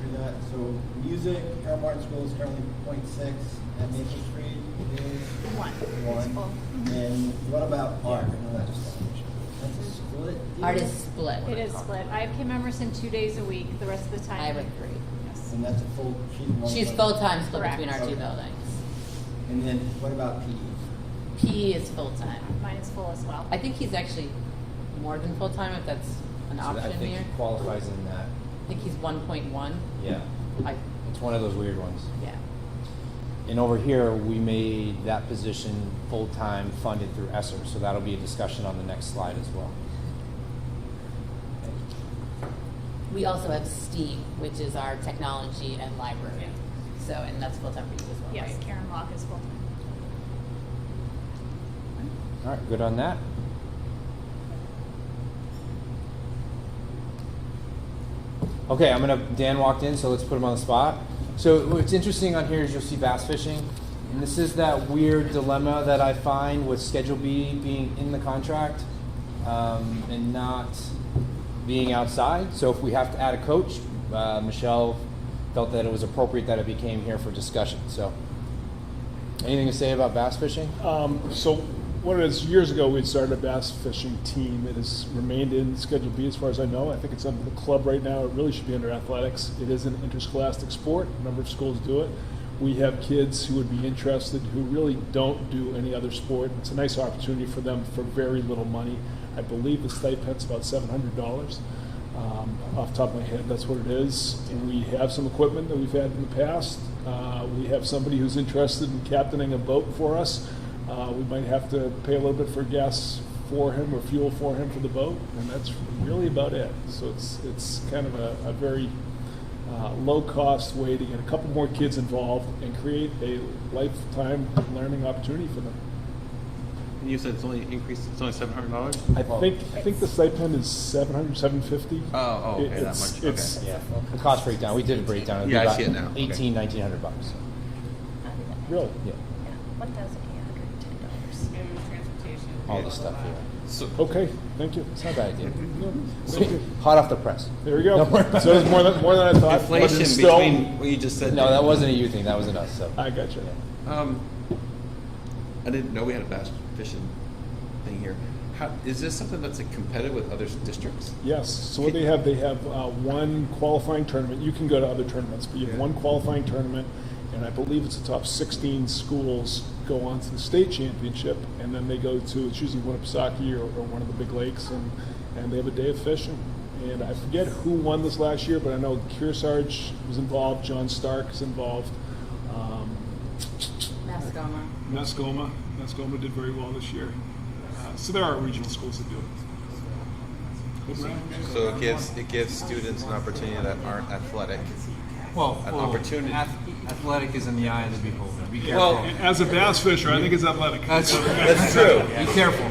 [SPEAKER 3] through that. So music, Harold Martin School is currently 0.6, at Maple Street is 1. And what about art? I know that's a split deal?
[SPEAKER 9] Art is split.
[SPEAKER 10] It is split. I have Kim Emerson 2 days a week. The rest of the time.
[SPEAKER 9] I have a 3.
[SPEAKER 10] Yes.
[SPEAKER 3] And that's a full,
[SPEAKER 9] She's full-time split
[SPEAKER 10] Correct.
[SPEAKER 9] between our two
[SPEAKER 3] Okay.
[SPEAKER 9] buildings.
[SPEAKER 3] And then what about PE?
[SPEAKER 9] PE is full-time.
[SPEAKER 10] Mine is full as well.
[SPEAKER 9] I think he's actually more than full-time, if that's an
[SPEAKER 2] So
[SPEAKER 9] option
[SPEAKER 2] I think
[SPEAKER 9] here.
[SPEAKER 2] he qualifies in that.
[SPEAKER 9] I think he's 1.1.
[SPEAKER 2] Yeah. It's one of those weird ones.
[SPEAKER 9] Yeah.
[SPEAKER 2] And over here, we made that position full-time funded through ESSER, so that'll be a discussion on the next slide as well.
[SPEAKER 9] We also have Steve, which is our technology and library. So, and that's full-time for you as well,
[SPEAKER 10] Yes,
[SPEAKER 9] right?
[SPEAKER 10] Karen Locke is full time.
[SPEAKER 2] All right, good on that. Okay, Dan walked in, so let's put him on the spot. So what's interesting on here is you'll see bass fishing. And this is that weird dilemma that I find with Schedule B being in the contract and not being outside. So if we have to add a coach, Michelle felt that it was appropriate that it became here for discussion. So anything to say about bass fishing?
[SPEAKER 11] So what it is, years ago, we'd started a bass fishing team. It has remained in Schedule B as far as I know. I think it's under the club right now. It really should be under athletics. It is an interscholastic sport. A number of schools do it. We have kids who would be interested who really don't do any other sport. It's a nice opportunity for them for very little money. I believe the stipend's about $700. Off the top of my head, that's what it is. And we have some equipment that we've had in the past. We have somebody who's interested in captaining a boat for us. We might have to pay a little bit for gas for him or fuel for him for the boat, and that's really about it. So it's kind of a very low-cost way to get a couple more kids involved and create a lifetime learning opportunity for them.
[SPEAKER 5] And you said it's only increased, it's only $700?
[SPEAKER 11] I think the stipend is $700, $750.
[SPEAKER 5] Oh, okay, that
[SPEAKER 11] It's-
[SPEAKER 5] much,
[SPEAKER 11] it's-
[SPEAKER 5] okay.
[SPEAKER 2] Yeah, the cost breakdown. We did a breakdown. It'd be
[SPEAKER 5] Yeah, I
[SPEAKER 2] about
[SPEAKER 5] see it now. Okay.
[SPEAKER 2] $1,900.
[SPEAKER 11] Really?
[SPEAKER 2] Yeah,
[SPEAKER 10] $1,810.
[SPEAKER 7] And transportation.
[SPEAKER 2] all the stuff. Yeah.
[SPEAKER 5] So,
[SPEAKER 11] Okay, thank you.
[SPEAKER 2] It's not a bad idea.
[SPEAKER 11] Thank you.
[SPEAKER 2] Hot off the press.
[SPEAKER 11] There we go.
[SPEAKER 2] Don't worry about
[SPEAKER 11] So it's more than I thought. but
[SPEAKER 5] inflation
[SPEAKER 11] it's still,
[SPEAKER 5] between what you just said.
[SPEAKER 2] No, that wasn't a you thing. That wasn't us. So.
[SPEAKER 11] I got you.
[SPEAKER 5] I didn't know we had a bass fishing thing here. Is this something that's competitive with other districts?
[SPEAKER 11] Yes. So what they have one qualifying tournament. You can go to other tournaments, but you have
[SPEAKER 5] Yeah.
[SPEAKER 11] one qualifying tournament, and I believe it's the top 16 schools go on to the state championship, and then they go to, it's usually Winnipesaukee or one of the big lakes, and they have a day of fishing. And I forget who won this last year, but I know Kearsarge was involved, John Stark is involved.
[SPEAKER 9] Mascoma.
[SPEAKER 11] Mascoma did very well this year. So there are regional schools that do it.
[SPEAKER 5] So it gives students an opportunity that aren't athletic.
[SPEAKER 2] Well,
[SPEAKER 5] An opportunity.
[SPEAKER 2] Athletic is in the eye of the beholder. Be careful.
[SPEAKER 5] Well,
[SPEAKER 11] As a bass fisher, I think it's athletic.
[SPEAKER 5] that's true.
[SPEAKER 2] Be careful.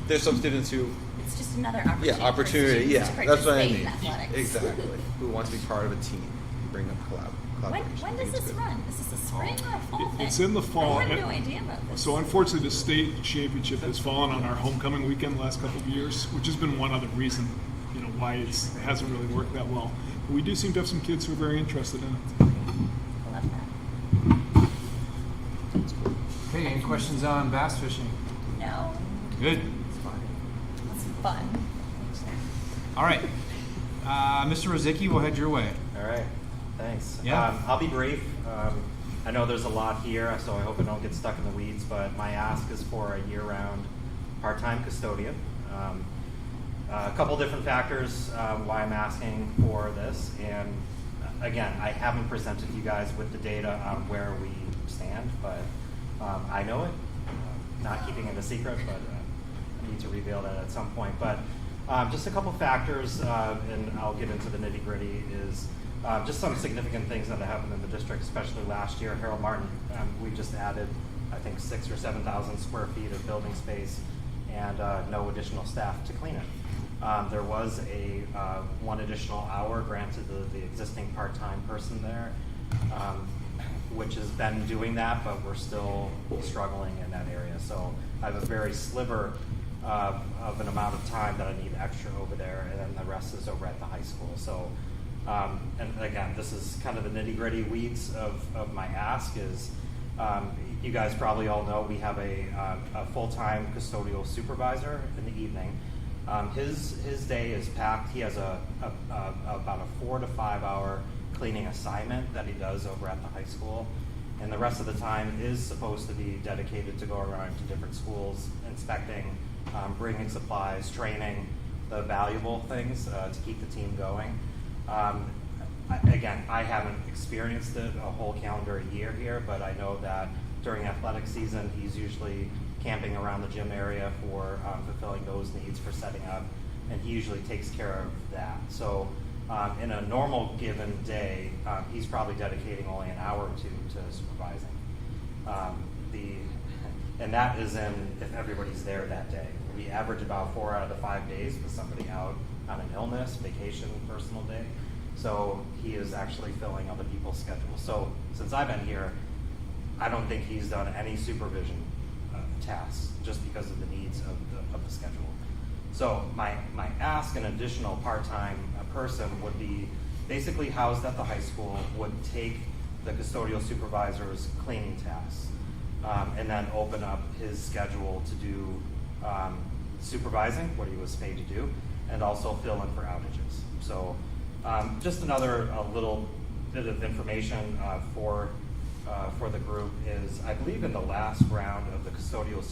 [SPEAKER 5] There's some students who,
[SPEAKER 1] It's just another opportunity.
[SPEAKER 5] yeah, opportunity,
[SPEAKER 1] for
[SPEAKER 5] yeah,
[SPEAKER 1] students to
[SPEAKER 5] that's what I
[SPEAKER 1] participate
[SPEAKER 5] mean.
[SPEAKER 1] in athletics.
[SPEAKER 5] Exactly. Who wants to be part of a team, bring up collaboration.
[SPEAKER 1] When
[SPEAKER 5] I
[SPEAKER 1] does
[SPEAKER 5] think it's
[SPEAKER 1] this
[SPEAKER 5] good.
[SPEAKER 1] run? Is this a spring or a fall thing?
[SPEAKER 11] It's in the fall.
[SPEAKER 1] I had no idea about this.
[SPEAKER 11] So unfortunately, the state championship has fallen on our homecoming weekend the last couple of years, which has been one other reason, why it hasn't really worked that well. But we do seem to have some kids who are very interested in it.
[SPEAKER 1] I love that.
[SPEAKER 2] questions on bass fishing?
[SPEAKER 1] No,
[SPEAKER 2] Good.
[SPEAKER 1] it's fun.
[SPEAKER 2] All right. Mr. Rozicki, we'll head your way.
[SPEAKER 12] All right, thanks.
[SPEAKER 2] Yeah.
[SPEAKER 12] I'll be brief. I know there's a lot here, so I hope I don't get stuck in the weeds, but my ask is for a year-round part-time custodian. A couple different factors why I'm asking for this, and again, I haven't presented you guys with the data on where we stand, but I know it. Not keeping it a secret, but I need to reveal that at some point. But just a couple factors, and I'll get into the nitty-gritty, is just some significant things that have happened in the district, especially last year. Harold Martin, we just added, I think, 6,000 or 7,000 square feet of building space and no additional staff to clean it. There was a one additional hour granted to the existing part-time person there, which has been doing that, but we're still struggling in that area. So I have a very sliver of an amount of time that I need extra over there, and then the rest is over at the high school. So, and again, this is kind of the nitty-gritty weeds of my ask is, you guys probably all know we have a full-time custodial supervisor in the evening. His day is packed. He has about a 4 to 5 hour cleaning assignment that he does over at the high school, and the rest of the time is supposed to be dedicated to go around to different schools, inspecting, bringing supplies, training, the valuable things to keep the team going. Again, I haven't experienced it a whole calendar year here, but I know that during athletic season, he's usually camping around the gym area for fulfilling those needs, for setting up, and he usually takes care of that. So in a normal given day, he's probably dedicating only an hour or two to supervising. And that is if everybody's there that day. We average about 4 out of the 5 days with somebody out on an illness, vacation, personal day. So he is actually filling other people's schedules. So since I've been here, I don't think he's done any supervision tasks just because of the needs of the schedule. So my ask, an additional part-time person would be basically housed at the high school, would take the custodial supervisor's cleaning tasks, and then open up his schedule to do supervising, what he was paid to do, and also fill in for outages. So just another little bit of information for the group is, I believe in the last round of the custodial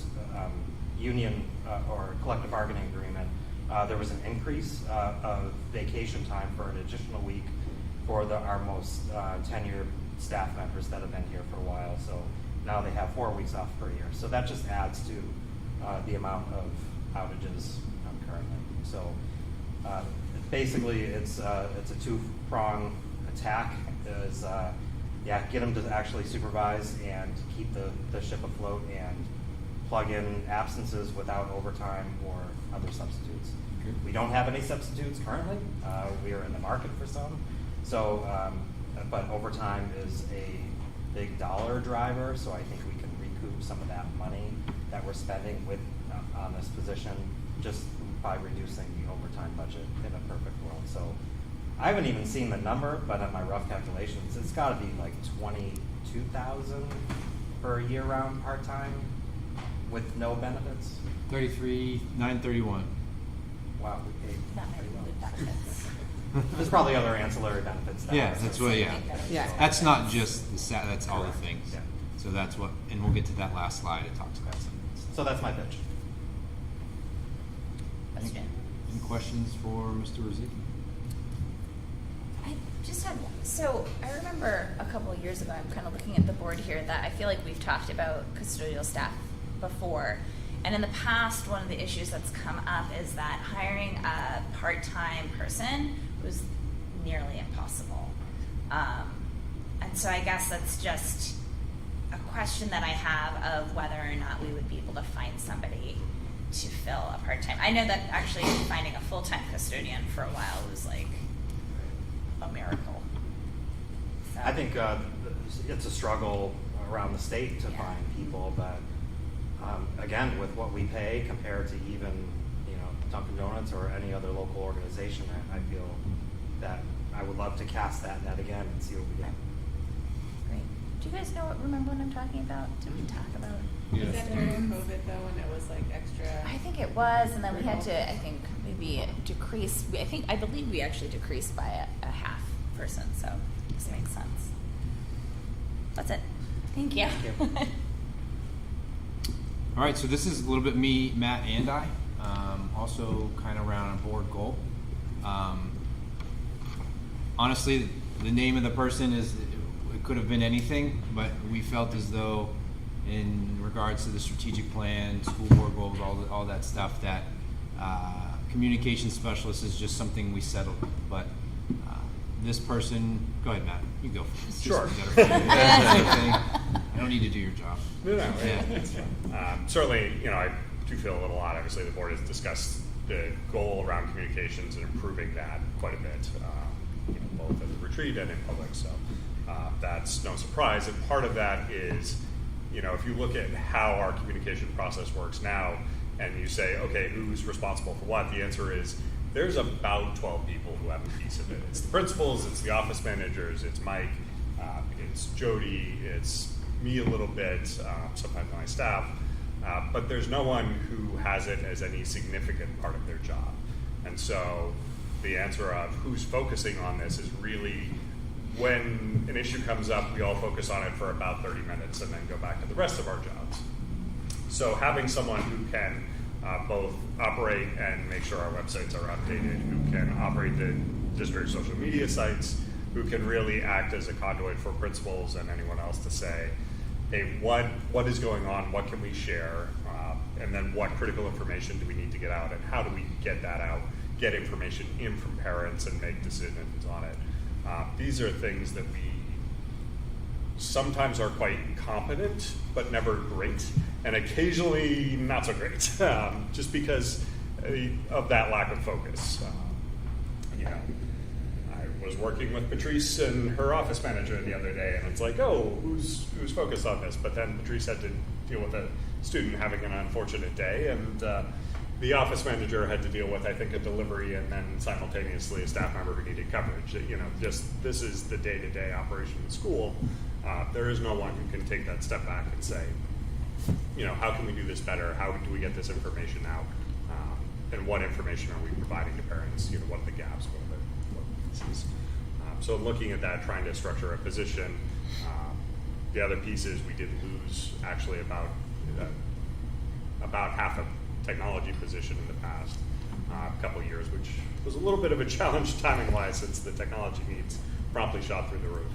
[SPEAKER 12] union or collective bargaining agreement, there was an increase of vacation time for an additional week for our most tenured staff members that have been here for a while. So now they have 4 weeks off per year. So that just adds to the amount of outages currently. So basically, it's a two-prong attack. Is get them to actually supervise and keep the ship afloat, and plug in absences without overtime or other substitutes.
[SPEAKER 2] Good.
[SPEAKER 12] We don't have any substitutes currently. We are in the market for some. So, but overtime is a big dollar driver, so I think we can recoup some of that money that we're spending on this position just by reducing the overtime budget in a perfect world. So I haven't even seen the number, but on my rough calculations, it's got to be like $22,000 for a year-round part-time with no benefits.
[SPEAKER 2] 33,931.
[SPEAKER 12] Wow, we paid
[SPEAKER 1] Not
[SPEAKER 12] pretty
[SPEAKER 1] many
[SPEAKER 12] well.
[SPEAKER 1] with benefits.
[SPEAKER 12] There's probably other ancillary benefits.
[SPEAKER 2] Yeah, that's what. Yeah,
[SPEAKER 9] Yeah.
[SPEAKER 2] that's not just the that's all the things.
[SPEAKER 12] Yeah.
[SPEAKER 2] So that's what, and we'll get to that last slide. It talks about some.
[SPEAKER 12] So that's my pitch.
[SPEAKER 1] Question.
[SPEAKER 2] Any questions for Mr. Rozicki?
[SPEAKER 1] I just had one. So I remember a couple of years ago, I'm kind of looking at the board here, that I feel like we've talked about custodial staff before. And in the past, one of the issues that's come up is that hiring a part-time person was nearly impossible. And so I guess that's just a question that I have of whether or not we would be able to find somebody to fill a part-time. I know that actually finding a full-time custodian for a while was like a miracle. So.
[SPEAKER 12] I think it's a struggle around the state to find people, but again, with what we pay compared to even Dunkin' Donuts or any other local organization, I feel that I would love to cast that net again and see what we get.
[SPEAKER 1] Great. Do you guys remember what I'm talking about? Did we talk about
[SPEAKER 7] Was that during COVID though, when it was like extra?
[SPEAKER 1] I think it was, and then we had to, I think, maybe decrease, I believe we actually decreased by a half person, so this makes sense. That's it. Thank you.
[SPEAKER 2] All right, so this is a little bit me, Matt, and I. Also kind of around a board goal. Honestly, the name of the person it could have been anything, but we felt as though in regards to the strategic plan, school board goals, all that stuff, that communication specialist is just something we settled with. But this person, go ahead, Matt, you go.
[SPEAKER 13] Sure.
[SPEAKER 2] I don't need to do your job.
[SPEAKER 13] No,
[SPEAKER 2] Yeah.
[SPEAKER 13] it's fine. Certainly, I do feel a little odd. Obviously, the board has discussed the goal around communications and improving that quite a bit, both at the retreat and in public. So that's no surprise. And part of that is, if you look at how our communication process works now, and you say, okay, who's responsible for what? The answer is there's about 12 people who have a piece of it. It's the principals, it's the office managers, it's Mike, it's Jody, it's me a little bit, sometimes my staff, but there's no one who has it as any significant part of their job. And so the answer of who's focusing on this is really when an issue comes up, we all focus on it for about 30 minutes and then go back to the rest of our jobs. So having someone who can both operate and make sure our websites are updated, who can operate the district social media sites, who can really act as a conduit for principals and anyone else to say, hey, what is going on, what can we share, and then what critical information do we need to get out, and how do we get that out, get information in from parents and make decisions on it. These are things that we sometimes are quite competent, but never great, and occasionally not so great, just because of that lack of focus. I was working with Patrice and her office manager the other day, and it's like, oh, who's focused on this? But then Patrice had to deal with a student having an unfortunate day, and the office manager had to deal with, I think, a delivery and then simultaneously a staff member who needed coverage. Just this is the day-to-day operation of the school. There is no one who can take that step back and say, how can we do this better? How do we get this information out? And what information are we providing to parents? What are the gaps? What are the pieces? So looking at that, trying to structure a position. The other piece is we did lose actually about half a technology position in the past couple of years, which was a little bit of a challenge timing-wise since the technology needs promptly shot through the roof.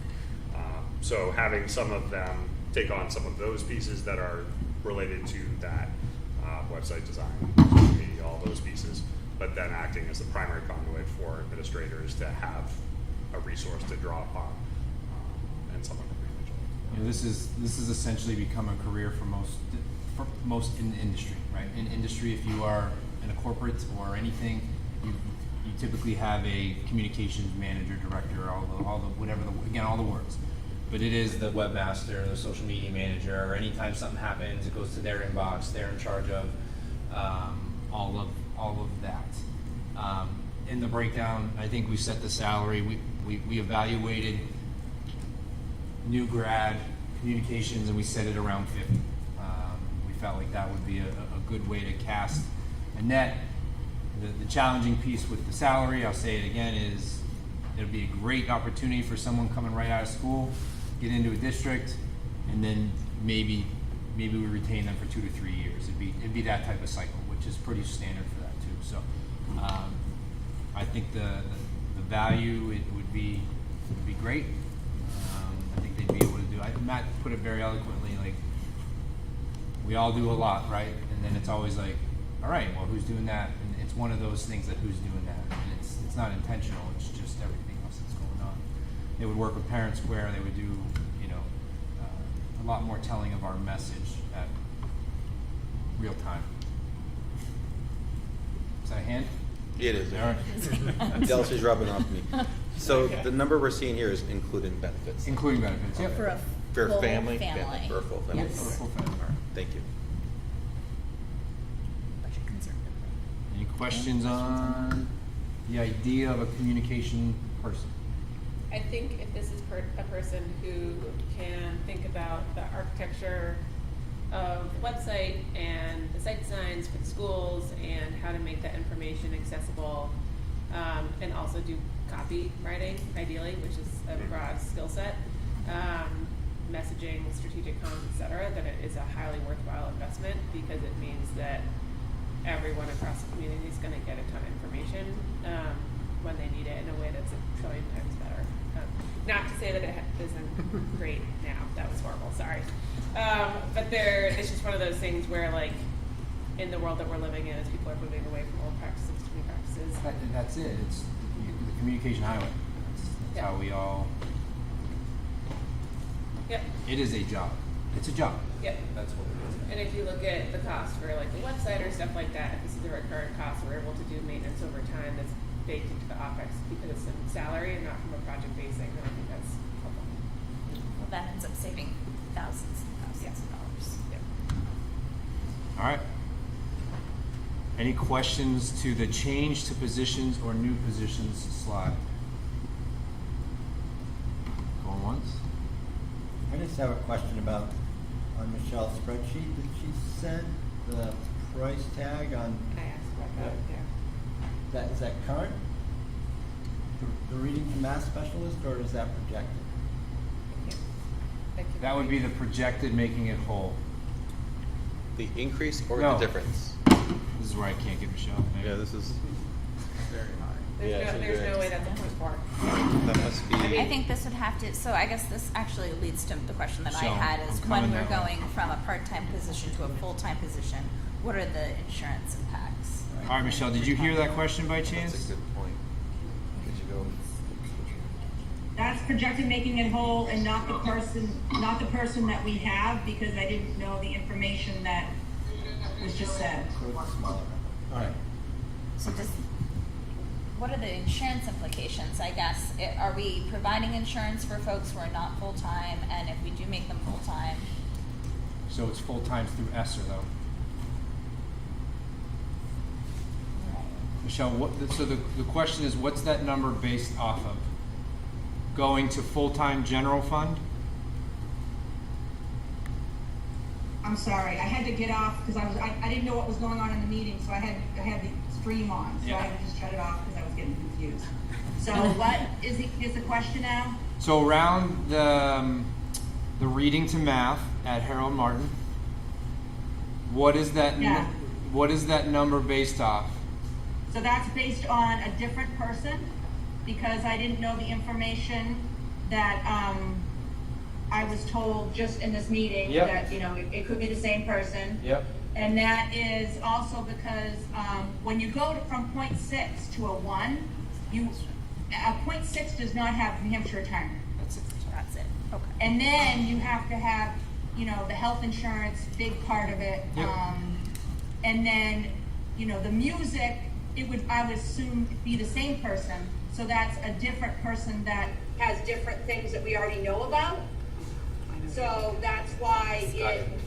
[SPEAKER 13] So having some of them take on some of those pieces that are related to that website design, social media, all those pieces, but then acting as the primary conduit for administrators to have a resource to draw upon and someone to manage.
[SPEAKER 2] This is essentially become a career for most in the industry, right? In industry, if you are in a corporate or anything, you typically have a communications manager, director, all the words. But it is the webmaster, the social media manager, or anytime something happens, it goes to their inbox. They're in charge of all of that. In the breakdown, I think we set the salary. We evaluated new grad communications, and we set it around 50. We felt like that would be a good way to cast a net. The challenging piece with the salary, I'll say it again, is it'll be a great opportunity for someone coming right out of school, get into a district, and then maybe we retain them for 2 to 3 years. It'd be that type of cycle, which is pretty standard for that too. So I think the value it would be great. I think they'd be able to do. Matt put it very eloquently. Like, we all do a lot, right? And then it's always like, all right, well, who's doing that? And it's one of those things that who's doing that, and it's not intentional. It's just everything else that's going on. They would work with Parent Square. They would do, a lot more telling of our message at real time. Is that a hand?
[SPEAKER 5] It is.
[SPEAKER 2] All right.
[SPEAKER 5] Delcy's rubbing off me. So the number we're seeing here is including benefits.
[SPEAKER 2] Including benefits. Yep.
[SPEAKER 1] For a
[SPEAKER 5] For
[SPEAKER 1] full
[SPEAKER 5] family?
[SPEAKER 1] family.
[SPEAKER 5] For a full family.
[SPEAKER 1] Yes.
[SPEAKER 2] For a full family.
[SPEAKER 5] All right. Thank you.
[SPEAKER 1] Budget conservatively.
[SPEAKER 2] Any questions on the idea of a communication person?
[SPEAKER 7] I think if this is a person who can think about the architecture of the website and the site designs for the schools and how to make that information accessible, and also do copywriting ideally, which is a broad skill set, messaging, strategic comms, etc., that it is a highly worthwhile investment because it means that everyone across the community is going to get a ton of information when they need it in a way that's a trillion times better. Not to say that it isn't great now. That was horrible. Sorry. But it's just one of those things where, like, in the world that we're living in, as people are moving away from old practices to new practices.
[SPEAKER 2] That's it. It's the communication highway. That's how we all.
[SPEAKER 7] Yep.
[SPEAKER 2] It is a job. It's a job.
[SPEAKER 7] Yep.
[SPEAKER 2] That's what it is.
[SPEAKER 7] And if you look at the cost for like the website or stuff like that, if this is a recurrent cost, we're able to do maintenance over time that's baked into the OpEx because it's a salary and not from a project basing, then I think that's helpful.
[SPEAKER 1] Well, that ends up saving thousands and thousands of dollars.
[SPEAKER 7] Yep.
[SPEAKER 2] All right. Any questions to the change to positions or new positions slide? Going once?
[SPEAKER 3] I just have a question about on Michelle's spreadsheet that she sent, the price tag on,
[SPEAKER 7] I asked about that, yeah.
[SPEAKER 3] is that current? The reading to math specialist, or is that projected?
[SPEAKER 2] That would be the projected making it whole.
[SPEAKER 5] The increase or
[SPEAKER 2] No.
[SPEAKER 5] the difference?
[SPEAKER 2] This is where I can't get Michelle. Maybe.
[SPEAKER 5] Yeah, this is
[SPEAKER 8] Very high.
[SPEAKER 7] There's no way that's a point bar.
[SPEAKER 5] that must be.
[SPEAKER 1] I think this would have to, so I guess this actually leads to the question that I
[SPEAKER 2] So,
[SPEAKER 1] had is
[SPEAKER 2] I'm
[SPEAKER 1] when
[SPEAKER 2] coming
[SPEAKER 1] we're
[SPEAKER 2] that way.
[SPEAKER 1] going from a part-time position to a full-time position, what are the insurance impacts?
[SPEAKER 2] All right, Michelle, did you hear that question by
[SPEAKER 5] That's
[SPEAKER 2] chance?
[SPEAKER 5] a good point. Did you go?
[SPEAKER 14] That's projected making it whole and not the person that we have, because I didn't know the information that was just said.
[SPEAKER 3] So it's smaller. All right.
[SPEAKER 1] So what are the insurance implications, I guess? Are we providing insurance for folks who are not full-time, and if we do make them full-time?
[SPEAKER 2] So it's full times through ESSER though. Michelle, so the question is, what's that number based off of? Going to full-time general fund?
[SPEAKER 14] I'm sorry, I had to get off because I didn't know what was going on in the meeting, so I had the stream on, so I had to just shut it off because I was getting confused. So what is the question now?
[SPEAKER 2] So around the reading to math at Harold Martin, what is that?
[SPEAKER 14] Yeah.
[SPEAKER 2] What is that number based off?
[SPEAKER 14] So that's based on a different person, because I didn't know the information that I was told just in this meeting.
[SPEAKER 2] Yep.
[SPEAKER 14] That, you know, it could be the same person.
[SPEAKER 2] Yep.
[SPEAKER 14] And that is also because when you go from 0.6 to a 1, a 0.6 does not have New Hampshire retirement.
[SPEAKER 1] That's it, okay.
[SPEAKER 14] And then you have to have, you know, the health insurance, big part of it.
[SPEAKER 2] Yep.
[SPEAKER 14] And then, you know, the music, I would assume be the same person. So that's a different person that has different things that we already know about. So that's why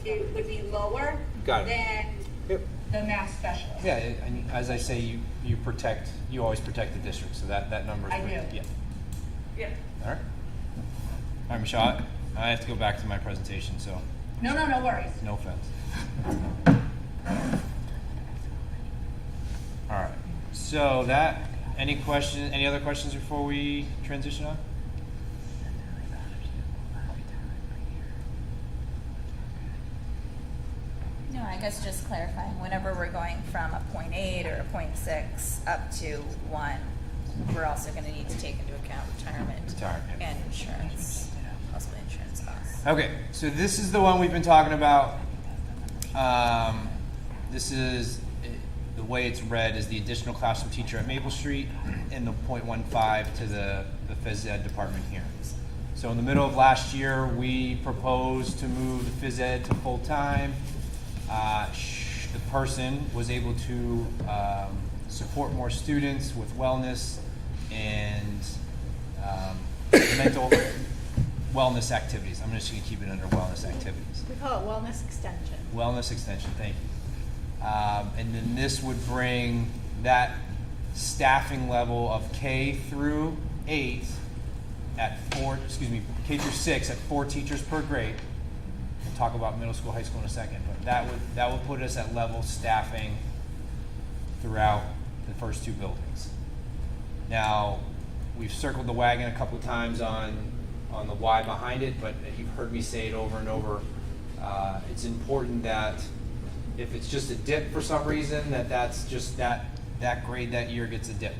[SPEAKER 14] it would be lower
[SPEAKER 2] Got it.
[SPEAKER 14] than the math specialist.
[SPEAKER 2] Yeah, and as I say, you always protect the district, so that number is.
[SPEAKER 14] I do.
[SPEAKER 2] Yeah.
[SPEAKER 7] Yeah.
[SPEAKER 2] All right. All right, Michelle, I have to go back to my presentation, so
[SPEAKER 14] No worries.
[SPEAKER 2] no offense. All right. So any other questions before we transition on?
[SPEAKER 1] No, I guess just clarifying, whenever we're going from a 0.8 or a 0.6 up to 1, we're also going to need to take into account retirement and insurance, possibly insurance costs.
[SPEAKER 2] Okay, so this is the one we've been talking about. This is, the way it's read is the additional classroom teacher at Maple Street and the 0.15 to the phys ed department here. So in the middle of last year, we proposed to move the phys ed to full-time. The person was able to support more students with wellness and mental wellness activities. I'm just going to keep it under wellness activities.
[SPEAKER 10] We call it wellness extension.
[SPEAKER 2] Wellness extension, thank you. And then this would bring that staffing level of K through 8 at K through 6 at 4 teachers per grade. We'll talk about middle school, high school in a second, but that would put us at level staffing throughout the first two buildings. Now, we've circled the wagon a couple of times on the why behind it, but you've heard me say it over and over. It's important that if it's just a dip for some reason, that's just that grade that year gets a dip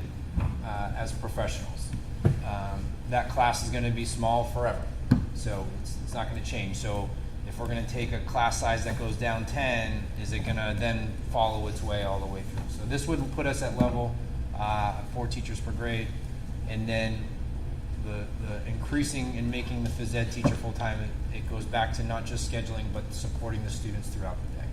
[SPEAKER 2] as professionals. That class is going to be small forever, so it's not going to change. So if we're going to take a class size that goes down 10, is it going to then follow its way all the way through? So this would put us at level 4 teachers per grade, and then the increasing and making the phys ed teacher full-time, it goes back to not just scheduling, but supporting the students throughout the day.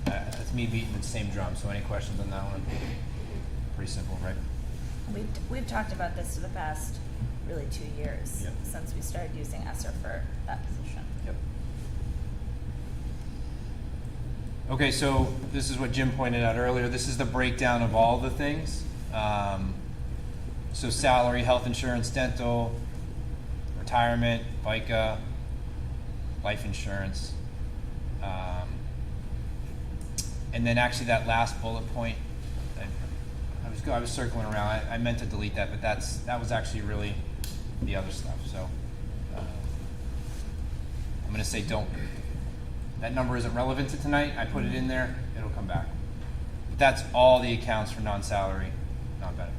[SPEAKER 2] So that's me beating the same drum. So any questions on that one? Pretty simple, right?
[SPEAKER 1] We've talked about this for the past really 2 years,
[SPEAKER 2] Yep.
[SPEAKER 1] since we started using ESSER for that position.
[SPEAKER 2] Yep. Okay, so this is what Jim pointed out earlier. This is the breakdown of all the things. So salary, health insurance, dental, retirement, FICA, life insurance. And then actually that last bullet point, I was circling around. I meant to delete that, but that was actually really the other stuff. So I'm going to say don't. That number isn't relevant to tonight. I put it in there. It'll come back. But that's all the accounts for non-salary, non-benefit.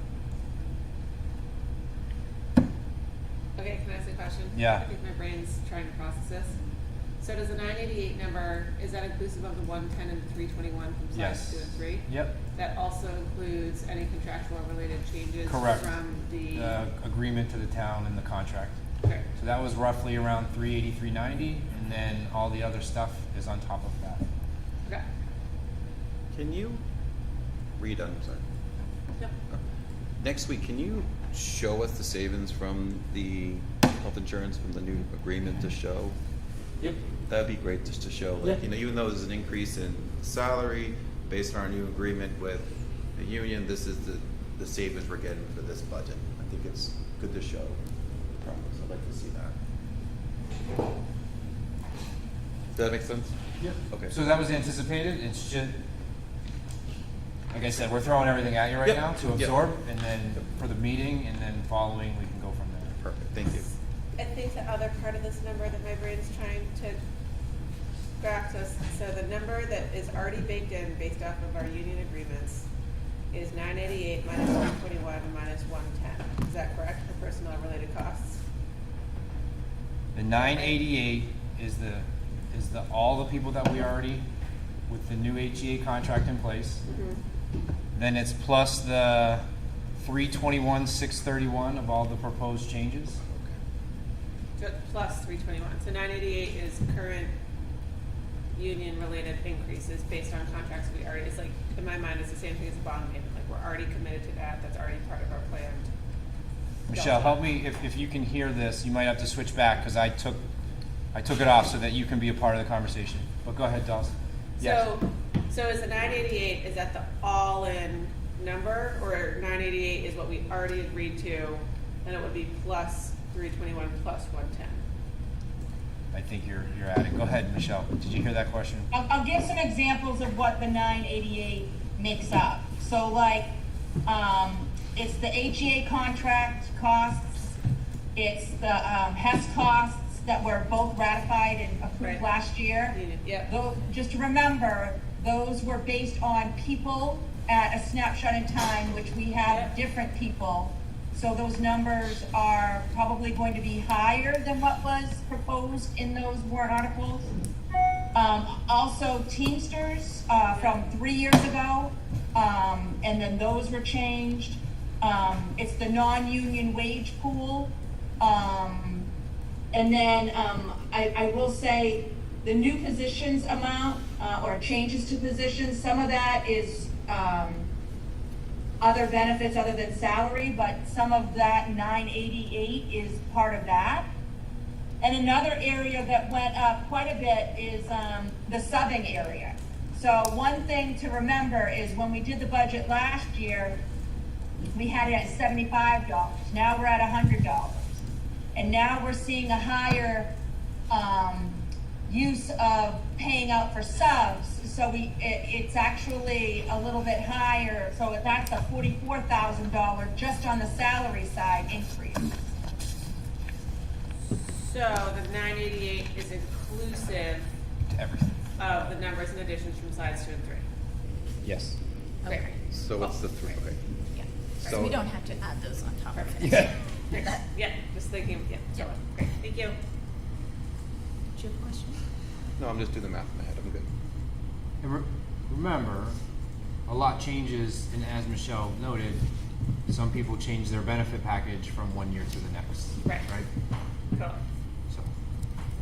[SPEAKER 7] Okay, can I ask a question?
[SPEAKER 2] Yeah.
[SPEAKER 7] I think my brain's trying to process this. So does the 988 number, is that inclusive of the 110 and the 321 from slides
[SPEAKER 2] Yes.
[SPEAKER 7] 2 and 3?
[SPEAKER 2] Yep.
[SPEAKER 7] That also includes any contractual related changes
[SPEAKER 2] Correct.
[SPEAKER 7] from the...
[SPEAKER 2] Agreement to the town and the contract.
[SPEAKER 7] Okay.
[SPEAKER 2] So that was roughly around 380, 390, and then all the other stuff is on top of that.
[SPEAKER 7] Okay.
[SPEAKER 5] Can you read? I'm sorry.
[SPEAKER 7] Yep.
[SPEAKER 5] Next week, can you show us the savings from the health insurance from the new agreement to show?
[SPEAKER 2] Yep.
[SPEAKER 5] That'd be great just to show, like, you know, even though there's an increase in salary based on our new agreement with the union, this is the savings we're getting for this budget. I think it's good to show the progress. I'd like to see that. Does that make sense?
[SPEAKER 2] Yep.
[SPEAKER 5] Okay.
[SPEAKER 2] So that was anticipated. It's just, like I said, we're throwing everything at you right
[SPEAKER 5] Yep.
[SPEAKER 2] now to
[SPEAKER 5] Yep.
[SPEAKER 2] absorb, and then for the meeting, and then following, we can go from there.
[SPEAKER 5] Perfect. Thank you.
[SPEAKER 7] I think the other part of this number that my brain's trying to grasp us, so the number that is already baked in based off of our union agreements is 988 minus 121 minus 110. Is that correct for personnel related costs?
[SPEAKER 2] The 988 is the all the people that we already, with the new HEA contract in place. Then it's plus the 321, 631 of all the proposed changes.
[SPEAKER 7] So plus 321. So 988 is current union related increases based on contracts we already, it's like, in my mind, it's the same thing as a bond payment. Like, we're already committed to that. That's already part of our planned.
[SPEAKER 2] Michelle, help me, if you can hear this, you might have to switch back, because I took it off so that you can be a part of the conversation. But go ahead, Dawson. Yes.
[SPEAKER 7] So is the 988, is that the all-in number, or 988 is what we already agreed to, and it would be plus 321 plus 110?
[SPEAKER 2] I think you're at it. Go ahead, Michelle. Did you hear that question?
[SPEAKER 14] I'll give some examples of what the 988 makes up. So like, it's the HEA contract costs, it's the HES costs that were both ratified and approved last year.
[SPEAKER 7] Yep.
[SPEAKER 14] Though, just to remember, those were based on people at a snapshot in time, which we have different people. So those numbers are probably going to be higher than what was proposed in those warrant articles. Also Teamsters from 3 years ago, and then those were changed. It's the non-union wage pool. And then I will say the new positions amount or changes to positions, some of that is other benefits other than salary, but some of that 988 is part of that. And another area that went up quite a bit is the subbing area. So one thing to remember is when we did the budget last year, we had it at $75. Now we're at $100. and now we're seeing a higher use of paying out for subs. So it's actually a little bit higher. So that's a $44,000 just on the salary side increase.
[SPEAKER 7] So the 988 is inclusive of the numbers and additions from slides 2 and 3.
[SPEAKER 2] Yes.
[SPEAKER 7] Okay.
[SPEAKER 5] So what's the three? Okay.
[SPEAKER 1] Yeah. So
[SPEAKER 5] So-
[SPEAKER 1] we don't have to add those on top of it.
[SPEAKER 2] Yeah.
[SPEAKER 7] Yeah, just thinking, yeah, so, great, thank you.
[SPEAKER 1] Do you have a question?
[SPEAKER 5] No, I'm just doing the math in my head. I'm good.
[SPEAKER 2] And remember, a lot changes, and as Michelle noted, some people change their benefit package from one year to the next.
[SPEAKER 7] Right.
[SPEAKER 2] Right?
[SPEAKER 7] Totally.
[SPEAKER 2] So,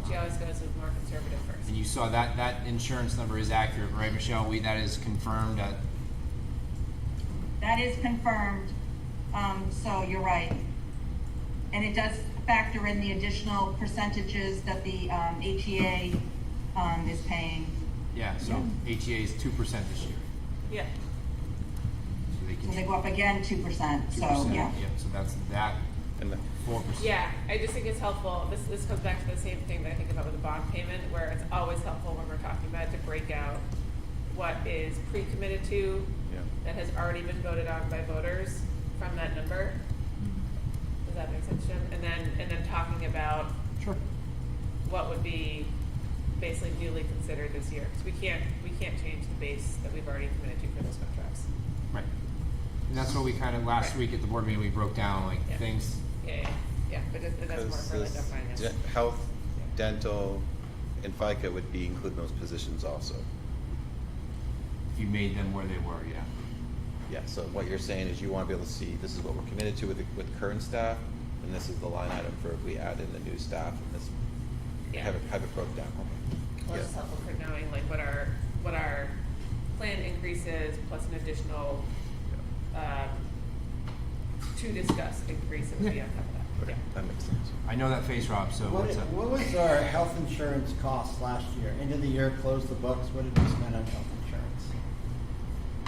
[SPEAKER 7] She always goes with more conservative first.
[SPEAKER 2] and you saw that insurance number is accurate, right, Michelle? That is confirmed at,
[SPEAKER 14] That is confirmed, so you're right. And it does factor in the additional percentages that the HEA is paying.
[SPEAKER 2] yeah, so HEA is 2% this year.
[SPEAKER 7] Yeah.
[SPEAKER 2] So they
[SPEAKER 14] So
[SPEAKER 2] can.
[SPEAKER 14] they go up again 2%, so, yeah.
[SPEAKER 2] So that's that,
[SPEAKER 5] And the,
[SPEAKER 2] 4%.
[SPEAKER 7] Yeah, I just think it's helpful, this comes back to the same thing that I think about with the bond payment, where it's always helpful when we're talking about it to break out what is pre-committed to,
[SPEAKER 5] yeah.
[SPEAKER 7] that has already been voted on by voters from that number. Does that make sense, Jim? And then talking about
[SPEAKER 2] Sure.
[SPEAKER 7] what would be basically newly considered this year. Because we can't change the base that we've already committed to for those contracts.
[SPEAKER 2] Right. And that's what we kind of, last
[SPEAKER 7] Right.
[SPEAKER 2] week at the board meeting, we broke down, like,
[SPEAKER 7] Yeah.
[SPEAKER 2] things.
[SPEAKER 7] Yeah, but that's more
[SPEAKER 5] Because
[SPEAKER 7] for like a
[SPEAKER 5] this
[SPEAKER 7] finance.
[SPEAKER 5] health, dental, and FICA would be including those positions also.
[SPEAKER 2] If you made them where they were, yeah.
[SPEAKER 5] Yeah, so what you're saying is you want to be able to see, this is what we're committed to with current staff, and this is the line item for if we add in the new staff, and this,
[SPEAKER 7] Yeah.
[SPEAKER 5] have it broken down.
[SPEAKER 7] Well, it's
[SPEAKER 5] Yeah.
[SPEAKER 7] helpful for knowing like what our planned increases plus an additional, to discuss increase that would be on top of that.
[SPEAKER 5] Okay,
[SPEAKER 7] Yeah.
[SPEAKER 5] that makes sense.
[SPEAKER 2] I know that face, Rob, so what's up?
[SPEAKER 3] What was our health insurance cost last year? End of the year, close the books, what did we spend on health insurance?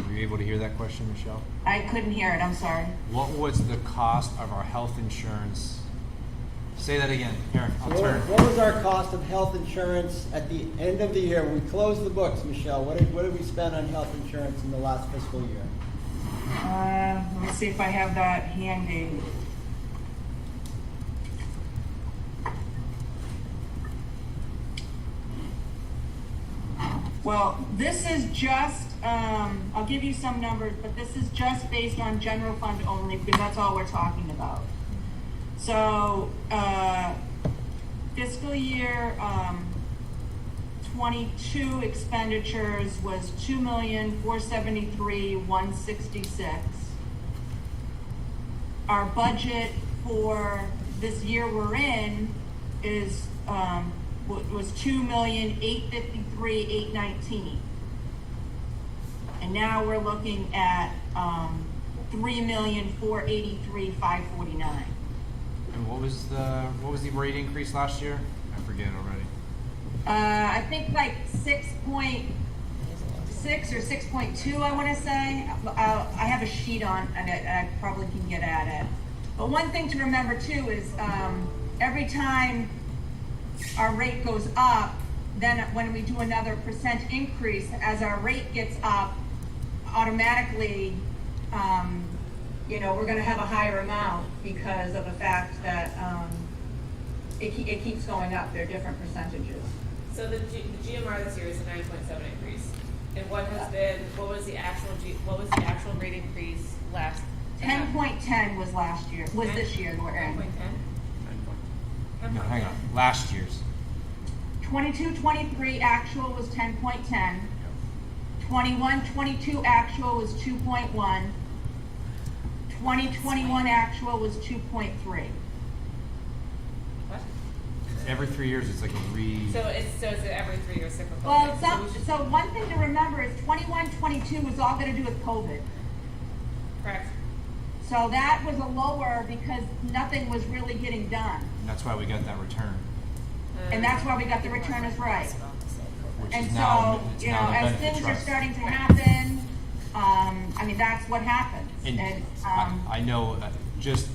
[SPEAKER 2] Were you able to hear that question, Michelle?
[SPEAKER 14] I couldn't hear it, I'm sorry.
[SPEAKER 2] What was the cost of our health insurance? Say that again. Here, I'll
[SPEAKER 3] So
[SPEAKER 2] turn.
[SPEAKER 3] what was our cost of health insurance at the end of the year? When we closed the books, Michelle, what did we spend on health insurance in the last fiscal year?
[SPEAKER 14] Let me see if I have that handy. Well, this is just, I'll give you some numbers, but this is just based on general fund only because that's all we're talking about. So, fiscal year, 22 expenditures was $2,473,166. Our budget for this year we're in is, was $2,853,819. And now we're looking at, $3,483,549.
[SPEAKER 2] And what was the rate increase last year? I forget already.
[SPEAKER 14] I think like 6.6 or 6.2, I want to say. I have a sheet on, and I probably can get at it. But one thing to remember too is every time our rate goes up, then when we do another percent increase, as our rate gets up, automatically, we're going to have a higher amount because of the fact that it keeps going up. They're different percentages.
[SPEAKER 7] So the GMR this year is a 9.7 increase. And what was the actual rate increase last?
[SPEAKER 14] 10.10 was last year, was this year we're in.
[SPEAKER 7] 10.10?
[SPEAKER 2] No, hang on. Last year's.
[SPEAKER 14] 22-23 actual was 10.10. 21-22 actual was 2.1. 2021 actual was 2.3.
[SPEAKER 7] What?
[SPEAKER 2] Every 3 years, it's like a
[SPEAKER 7] So it's every 3 years cyclical.
[SPEAKER 14] Well,
[SPEAKER 7] right?
[SPEAKER 14] so one thing to remember is 21-22 was all going to do with COVID.
[SPEAKER 7] Correct.
[SPEAKER 14] So that was a lower because nothing was really getting done.
[SPEAKER 2] And that's why we got that return,
[SPEAKER 14] And that's why we got the return as right.
[SPEAKER 2] which
[SPEAKER 14] And
[SPEAKER 2] is now,
[SPEAKER 14] so,
[SPEAKER 2] it's now the
[SPEAKER 14] as
[SPEAKER 2] benefit
[SPEAKER 14] things are
[SPEAKER 2] trust.
[SPEAKER 14] starting to happen, that's what happens.
[SPEAKER 2] And
[SPEAKER 14] And,
[SPEAKER 2] I know, just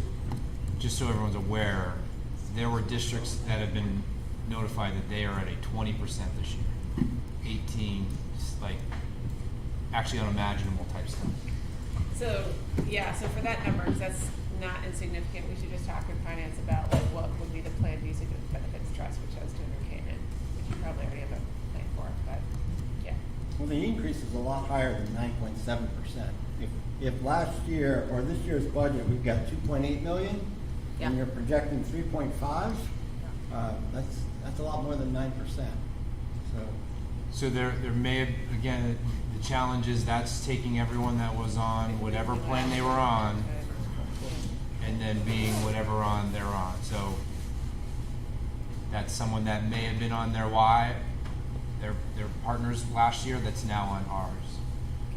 [SPEAKER 2] so everyone's aware, there were districts that have been notified that they are at a 20% this year. 18, like, actually unimaginable type stuff.
[SPEAKER 7] So, yeah, so for that number, 'cause that's not insignificant, we should just talk in finance about like what would be the planned usage of benefits trust, which has 200K in it, which you probably already have a plan for, but, yeah.
[SPEAKER 3] Well, the increase is a lot higher than 9.7%. If last year, or this year's budget, we've got 2.8 million,
[SPEAKER 9] Yeah.
[SPEAKER 3] and you're projecting 3.5, that's a lot more than 9%.
[SPEAKER 2] So there may have, again, the challenge is that's taking everyone that was on whatever plan they were on and then being whatever on they're on. So that's someone that may have been on their their partners last year that's now on ours.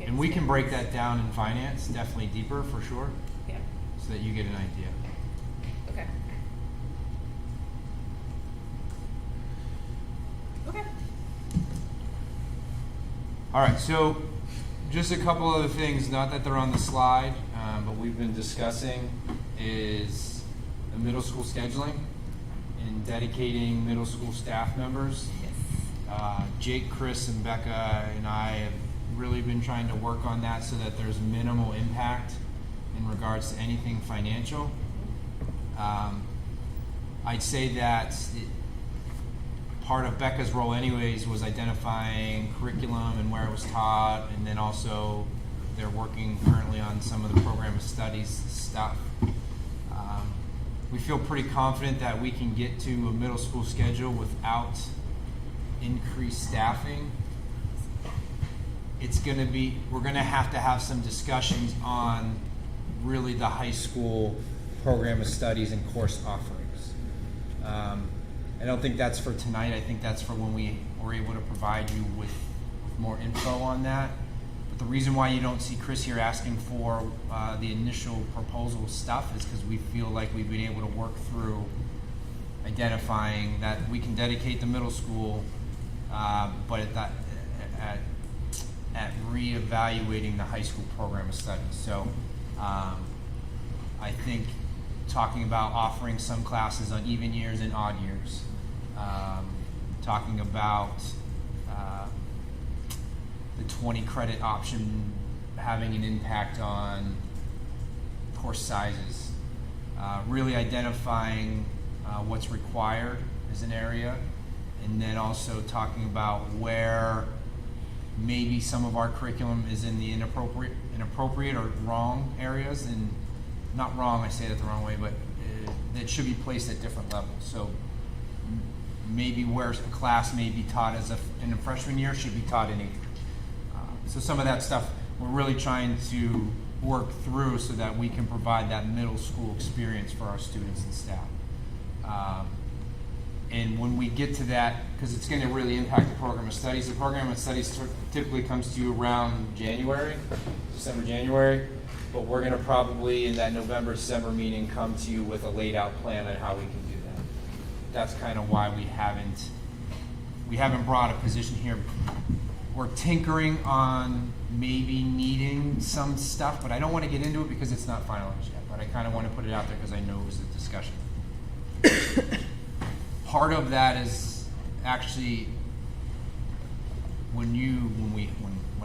[SPEAKER 2] And we can break that down in finance, definitely deeper for sure,
[SPEAKER 7] Yeah,
[SPEAKER 2] so that you get an idea.
[SPEAKER 7] okay. Okay.
[SPEAKER 2] All right, so just a couple other things, not that they're on the slide, but we've been discussing is the middle school scheduling and dedicating middle school staff members. Jake, Chris, and Becca and I have really been trying to work on that so that there's minimal impact in regards to anything financial. I'd say that part of Becca's role anyways was identifying curriculum and where it was taught, and then also they're working currently on some of the program of studies stuff. We feel pretty confident that we can get to a middle school schedule without increased staffing. We're gonna have to have some discussions on really the high school program of studies and course offerings. I don't think that's for tonight. I think that's for when we were able to provide you with more info on that. But the reason why you don't see Chris here asking for the initial proposal stuff is because we feel like we've been able to work through identifying that we can dedicate the middle school, but at reevaluating the high school program of studies. So I think talking about offering some classes on even years and odd years, talking about the 20 credit option having an impact on course sizes, really identifying what's required as an area, and then also talking about where maybe some of our curriculum is in the inappropriate or wrong areas, and not wrong, I say that the wrong way, but that should be placed at different levels. So maybe where a class may be taught in a freshman year should be taught in 8th. So some of that stuff we're really trying to work through so that we can provide that middle school experience for our students and staff. And when we get to that, because it's going to really impact the program of studies. The program of studies typically comes to you around December, January. But we're going to probably, in that November, December meeting, come to you with a laid out plan on how we can do that. That's kind of why we haven't brought a position here. We're tinkering on maybe needing some stuff, but I don't want to get into it because it's not finalized yet. But I kind of want to put it out there because I know it was a discussion. Part of that is actually when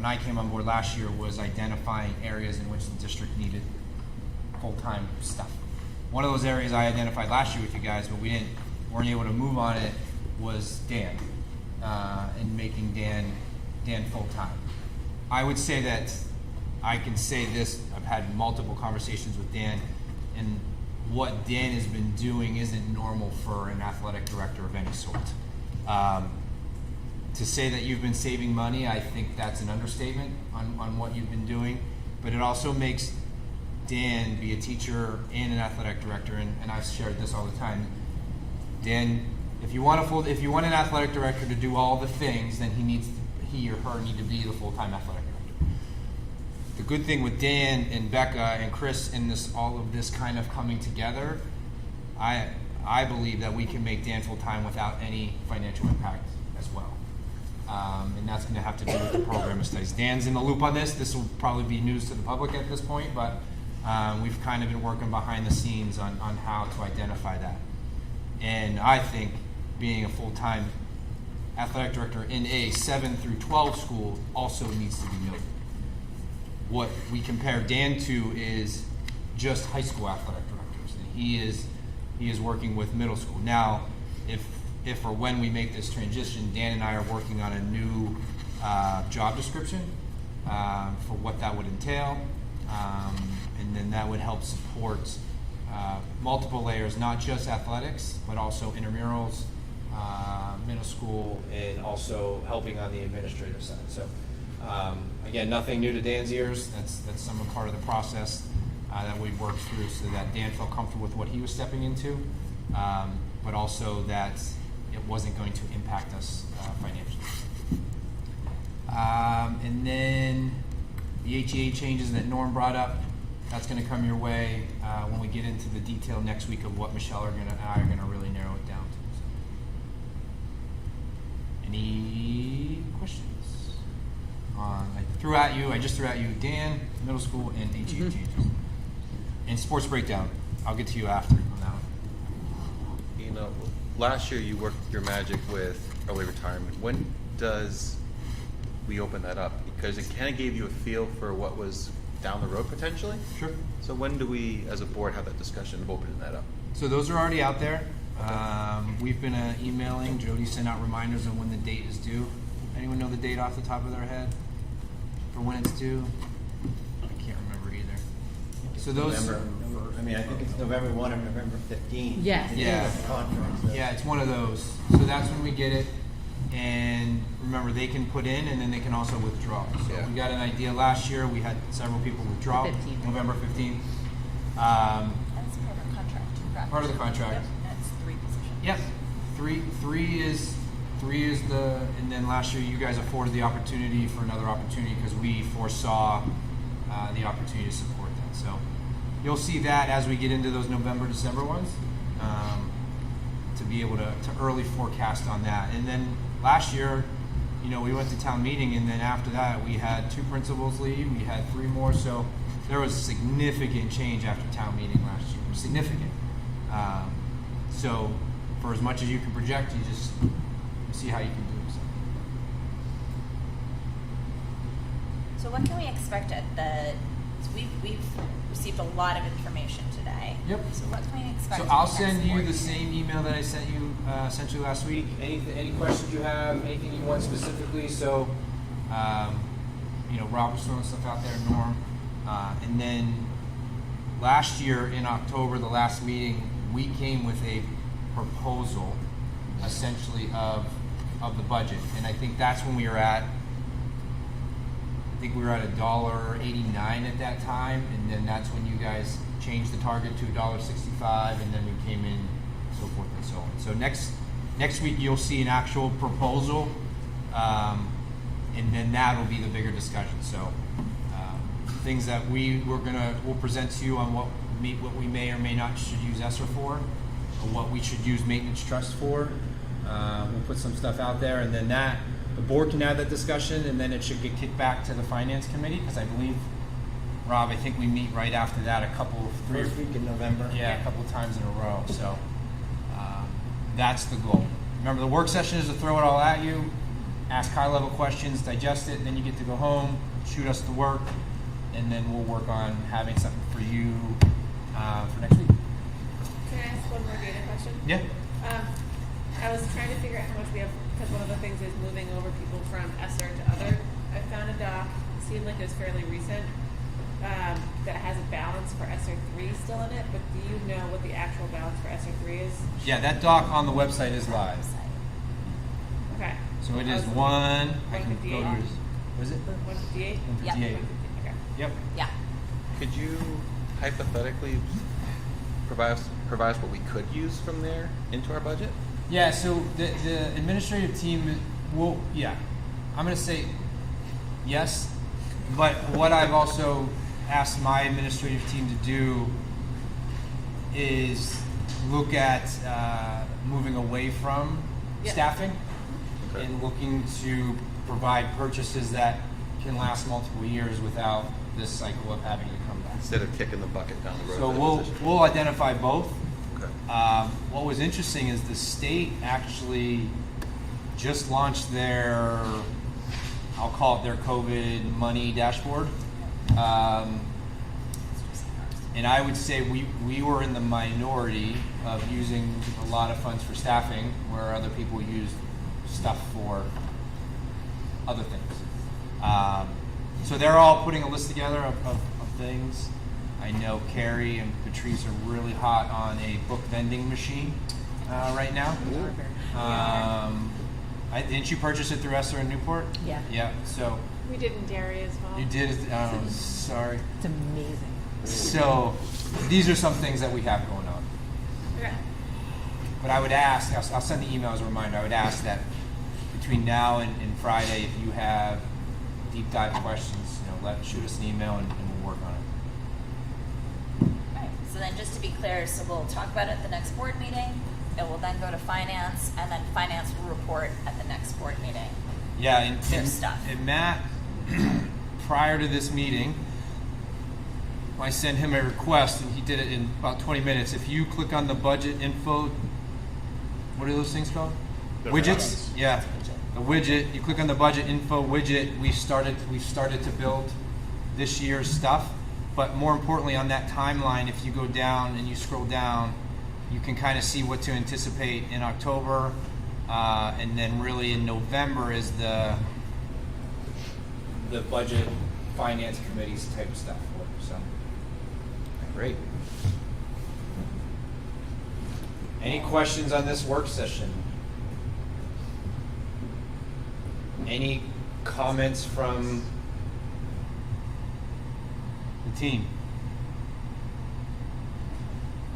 [SPEAKER 2] I came on board last year was identifying areas in which the district needed full-time stuff. One of those areas I identified last year with you guys, but weren't able to move on it, was Dan, and making Dan full-time. I would say that I can say this, I've had multiple conversations with Dan, and what Dan has been doing isn't normal for an athletic director of any sort. To say that you've been saving money, I think that's an understatement on what you've been doing, but it also makes Dan be a teacher and an athletic director, and I've shared this all the time. Dan, if you want an athletic director to do all the things, then he or her need to be the full-time athletic director. The good thing with Dan and Becca and Chris and all of this kind of coming together, I believe that we can make Dan full-time without any financial impact as well. And that's going to have to do with the program of studies. Dan's in the loop on this. This will probably be news to the public at this point, but we've kind of been working behind the scenes on how to identify that. And I think being a full-time athletic director in a 7 through 12 school also needs to be noted. What we compare Dan to is just high school athletic directors. And he is working with middle school. Now, if or when we make this transition, Dan and I are working on a new job description for what that would entail. And then that would help support multiple layers, not just athletics, but also intramurals, middle school, and also helping on the administrative side. So again, nothing new to Dan's ears. That's some part of the process that we worked through so that Dan felt comfortable with what he was stepping into, but also that it wasn't going to impact us financially. And then the HEA changes that Norm brought up, that's going to come your way when we get into the detail next week of what Michelle and I are going to really narrow it down to. So. Any questions? I just threw at you Dan, middle school, and HEA changes. And sports breakdown, I'll get to you after on that one.
[SPEAKER 5] You know, last year you worked your magic with early retirement. When does we open that up? Because it kind of gave you a feel for what was down the road potentially.
[SPEAKER 2] Sure.
[SPEAKER 5] So when do we, as a board, have that discussion of opening that up?
[SPEAKER 2] So those are already out there. We've been emailing. Jody sent out reminders on when the date is due. Anyone know the date off the top of their head for when it's due? I can't remember either. So those.
[SPEAKER 3] I think it's November 1 or November 15.
[SPEAKER 9] Yes.
[SPEAKER 2] Yeah.
[SPEAKER 3] Contract, so.
[SPEAKER 2] Yeah, it's one of those. So that's when we get it. And remember, they can put in and then they can also withdraw. So
[SPEAKER 5] Yeah.
[SPEAKER 2] we got an idea last year. We had several people withdraw.
[SPEAKER 9] 15th.
[SPEAKER 2] November 15th.
[SPEAKER 1] That's part of our contract, correct?
[SPEAKER 2] Part of the contract.
[SPEAKER 1] Yep, that's 3 positions.
[SPEAKER 2] Yep. Three is the, and then last year you guys afforded the opportunity for another opportunity because we foresaw the opportunity to support that. So you'll see that as we get into those November, December ones, to be able to early forecast on that. And then last year, we went to town meeting, and then after that we had 2 principals leave, we had 3 more, so there was significant change after town meeting last year, significant. So for as much as you can project, you just see how you can do it.
[SPEAKER 1] So what can we expect at so we've received a lot of information today.
[SPEAKER 2] Yep.
[SPEAKER 1] So what can we expect?
[SPEAKER 2] So
[SPEAKER 1] at
[SPEAKER 2] I'll
[SPEAKER 1] the next
[SPEAKER 2] send you
[SPEAKER 1] board
[SPEAKER 2] the
[SPEAKER 1] meeting?
[SPEAKER 2] same email that I sent you essentially last week. Any questions you have, anything you want specifically. So, Rob was throwing stuff out there, Norm. And then last year in October, the last meeting, we came with a proposal essentially of the budget. And I think that's when we were at, $1.89 at that time, and then that's when you guys changed the target to $1.65, and then we came in, so forth and so on. So next week you'll see an actual proposal, and then that'll be the bigger discussion. So things that we'll present to you on what we may or may not should use ESSER for, or what we should use maintenance trust for. We'll put some stuff out there, and then the board can have that discussion, and then it should get kicked back to the finance committee, because I believe, Rob, I think we meet right after that
[SPEAKER 3] First week in November.
[SPEAKER 2] a couple of times in a row. So that's the goal. Remember, the work session is to throw it all at you, ask high-level questions, digest it, and then you get to go home, shoot us the work, and then we'll work on having something for you for next week.
[SPEAKER 7] Can I ask one more data question?
[SPEAKER 2] Yeah.
[SPEAKER 7] I was trying to figure out how much we have, because one of the things is moving over people from ESSER to other. I found a doc, it seemed like it was fairly recent, that has a balance for ESSER 3 still in it, but do you know what the actual balance for ESSER 3 is?
[SPEAKER 2] Yeah, that doc on the website is live.
[SPEAKER 7] Okay.
[SPEAKER 2] So it is I can go to
[SPEAKER 7] 158?
[SPEAKER 2] Was it?
[SPEAKER 7] 158?
[SPEAKER 2] 158.
[SPEAKER 7] Okay.
[SPEAKER 2] Yep.
[SPEAKER 1] Yeah.
[SPEAKER 5] Could you hypothetically provide us what we could use from there into our budget?
[SPEAKER 2] Yeah, so the administrative team will, I'm going to say yes, but what I've also asked my administrative team to do is look at moving away from staffing and looking to provide purchases that can last multiple years without this cycle of having to come back.
[SPEAKER 5] Instead of kicking the bucket down the road.
[SPEAKER 2] So
[SPEAKER 5] for the
[SPEAKER 2] we'll
[SPEAKER 5] position.
[SPEAKER 2] identify both,
[SPEAKER 5] Okay.
[SPEAKER 2] What was interesting is the state actually just launched their, I'll call it their COVID money dashboard. And I would say we were in the minority of using a lot of funds for staffing, where other people used stuff for other things. So they're all putting a list together of things. I know Carrie and Patrice are really hot on a book vending machine right now. Didn't you purchase it through Esther in Newport?
[SPEAKER 10] Yeah.
[SPEAKER 2] Yeah. So
[SPEAKER 10] We did in Derry as well.
[SPEAKER 2] you did. Oh, sorry.
[SPEAKER 9] It's amazing.
[SPEAKER 2] So these are some things that we have going on.
[SPEAKER 1] Okay.
[SPEAKER 2] But I would ask, I'll send the email as a reminder, I would ask that between now and Friday, if you have deep dive questions, shoot us an email and we'll work on it.
[SPEAKER 1] Alright, so then just to be clear, so we'll talk about it at the next board meeting, it will then go to finance, and then finance will report at the next board meeting.
[SPEAKER 2] Yeah, and
[SPEAKER 1] Their stuff.
[SPEAKER 2] And Matt, prior to this meeting, I sent him a request, and he did it in about 20 minutes. If you click on the budget info, what are those things called?
[SPEAKER 13] The
[SPEAKER 2] Widgets?
[SPEAKER 13] buttons.
[SPEAKER 2] Yeah, a widget. You click on the budget info widget. We've started to build this year's stuff. But more importantly, on that timeline, if you go down and you scroll down, you can kind of see what to anticipate in October, and then really in November is the budget finance committees type stuff. So, great. Any questions on this work session? Any comments from the team?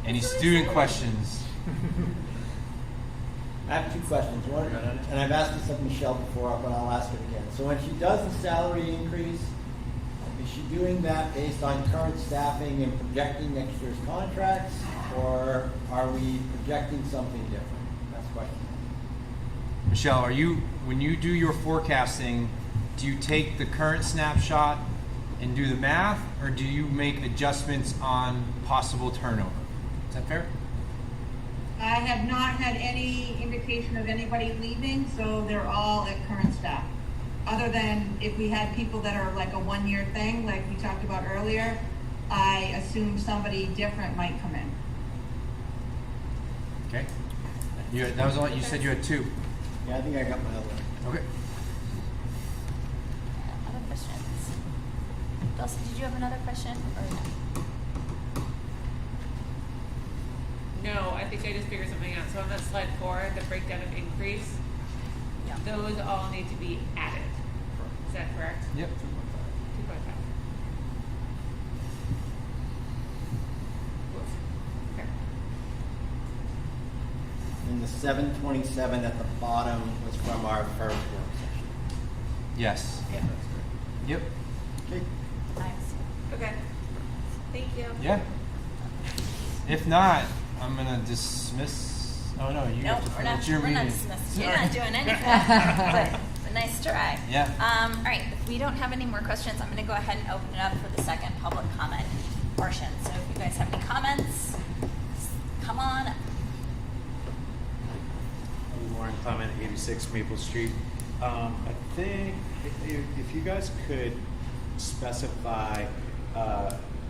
[SPEAKER 2] Any student questions?
[SPEAKER 3] I have two questions. One, and I've asked this of Michelle before, but I'll ask it again. So when she does the salary increase, is she doing that based on current staffing and projecting next year's contracts, or are we projecting something different? That's question.
[SPEAKER 2] Michelle, when you do your forecasting, do you take the current snapshot and do the math, or do you make adjustments on possible turnover? Is that fair?
[SPEAKER 14] I have not had any indication of anybody leaving, so they're all at current staff. Other than if we had people that are like a one-year thing, like we talked about earlier, I assume somebody different might come in.
[SPEAKER 2] Okay. That was all. You said you had two.
[SPEAKER 3] Yeah, I think I got my other one.
[SPEAKER 2] Okay.
[SPEAKER 1] Other questions? Dulcie, did you have another question? Or no?
[SPEAKER 7] No, I think I just figured something out. So on that slide 4, the breakdown of increase,
[SPEAKER 1] Yeah.
[SPEAKER 7] those all need to be added. Is that correct?
[SPEAKER 2] Yep.
[SPEAKER 7] 2.5. Okay.
[SPEAKER 3] And the 727 at the bottom was from our first work session.
[SPEAKER 2] Yes.
[SPEAKER 7] Yeah.
[SPEAKER 2] Yep.
[SPEAKER 3] Okay.
[SPEAKER 1] Nice.
[SPEAKER 7] Okay. Thank you.
[SPEAKER 2] Yeah. If not, I'm gonna dismiss. Oh no, you.
[SPEAKER 1] Nope,
[SPEAKER 2] have to
[SPEAKER 1] we're not,
[SPEAKER 2] it's your
[SPEAKER 1] we're not
[SPEAKER 2] meeting.
[SPEAKER 1] dismissed. You're
[SPEAKER 2] Sorry.
[SPEAKER 1] not doing anything. But nice try.
[SPEAKER 2] Yeah.
[SPEAKER 1] All right, if we don't have any more questions, I'm gonna go ahead and open it up for the second public comment portion. So if you guys have any comments, come on up.
[SPEAKER 15] Warren Clement, 86 Maple Street. I think if you guys could specify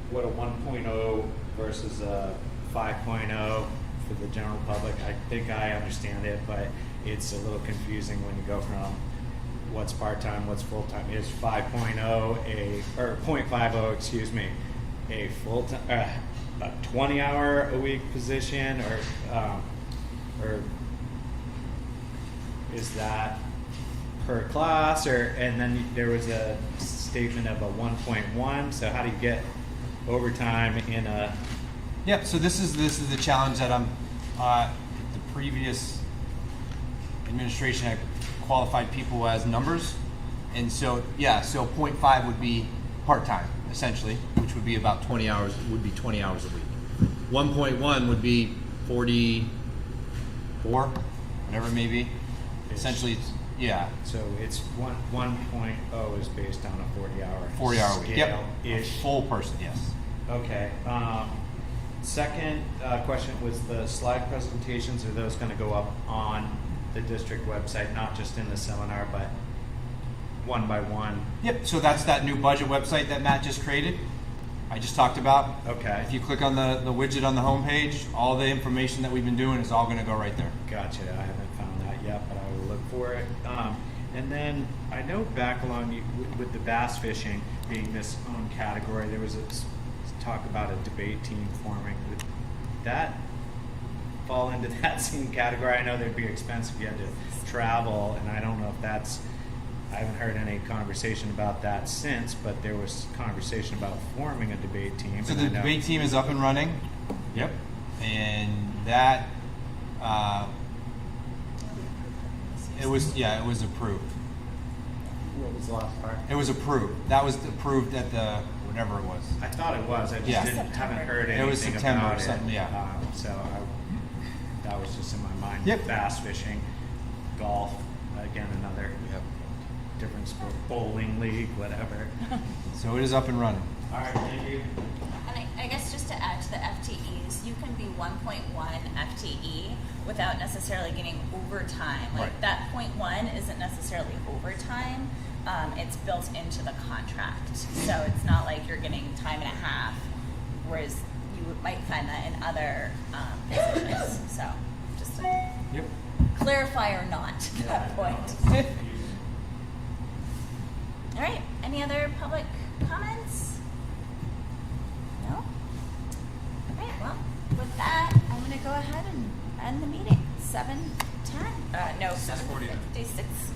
[SPEAKER 15] what a 1.0 versus a 5.0 for the general public, I think I understand it, but it's a little confusing when you go from what's part-time, what's full-time. Is 5.0 or 0.50, excuse me, a full-time, a 20-hour-a-week position, or is that per class, and then there was a statement of a 1.1, so how do you get overtime in a...
[SPEAKER 2] Yep. So this is the challenge that I'm. The previous administration had qualified people as numbers, and so yeah. So 0.5 would be part time essentially, which would be about 20 hours. Would be 20 hours a week. 1.1 would be 44, whatever it may be. Essentially, yeah.
[SPEAKER 15] So it's 1.0 is based on a 40-hour
[SPEAKER 2] 40-hour week. Yep.
[SPEAKER 15] Ish.
[SPEAKER 2] A full person. Yes.
[SPEAKER 15] Okay. Second question was the slide presentations, are those going to go up on the district website, not just in the seminar, but one by one?
[SPEAKER 2] Yep, so that's that new budget website that Matt just created. I just talked about.
[SPEAKER 15] Okay.
[SPEAKER 2] If you click on the widget on the homepage, all the information that we've been doing is all going to go right there.
[SPEAKER 15] Gotcha. I haven't found that yet, but I will look for it. And then I know back along with the bass fishing being this own category, there was talk about a debate team forming. Would that fall into that same category? I know they'd be expensive. You had to travel, and I don't know if that's. I haven't heard any conversation about that since, but there was conversation about forming a debate team.
[SPEAKER 2] So the debate team is up and running. Yep. And that, it was approved.
[SPEAKER 15] What was the last part?
[SPEAKER 2] It was approved. That was approved at the, whatever it was.
[SPEAKER 15] I thought it was. I just
[SPEAKER 2] Yeah.
[SPEAKER 15] haven't heard anything
[SPEAKER 2] It was September
[SPEAKER 15] about
[SPEAKER 2] or something,
[SPEAKER 15] it.
[SPEAKER 2] yeah.
[SPEAKER 15] That was just in my mind.
[SPEAKER 2] Yep.
[SPEAKER 15] Bass fishing, golf, again, another different sport, bowling league, whatever.
[SPEAKER 2] So it is up and running.
[SPEAKER 15] All right, thank you.
[SPEAKER 1] And I guess just to add to the FTEs, you can be 1.1 FTE without necessarily getting overtime. Like
[SPEAKER 2] Right.
[SPEAKER 1] that 0.1 isn't necessarily overtime. It's built into the contract. So it's not like you're getting time and a half, whereas you might find that in other positions. So just to
[SPEAKER 2] Yep.
[SPEAKER 1] clarify or not that point. All right, any other public comments? No? All right, well, with that, I'm going to go ahead and end the meeting. 7:10. No, 7:56.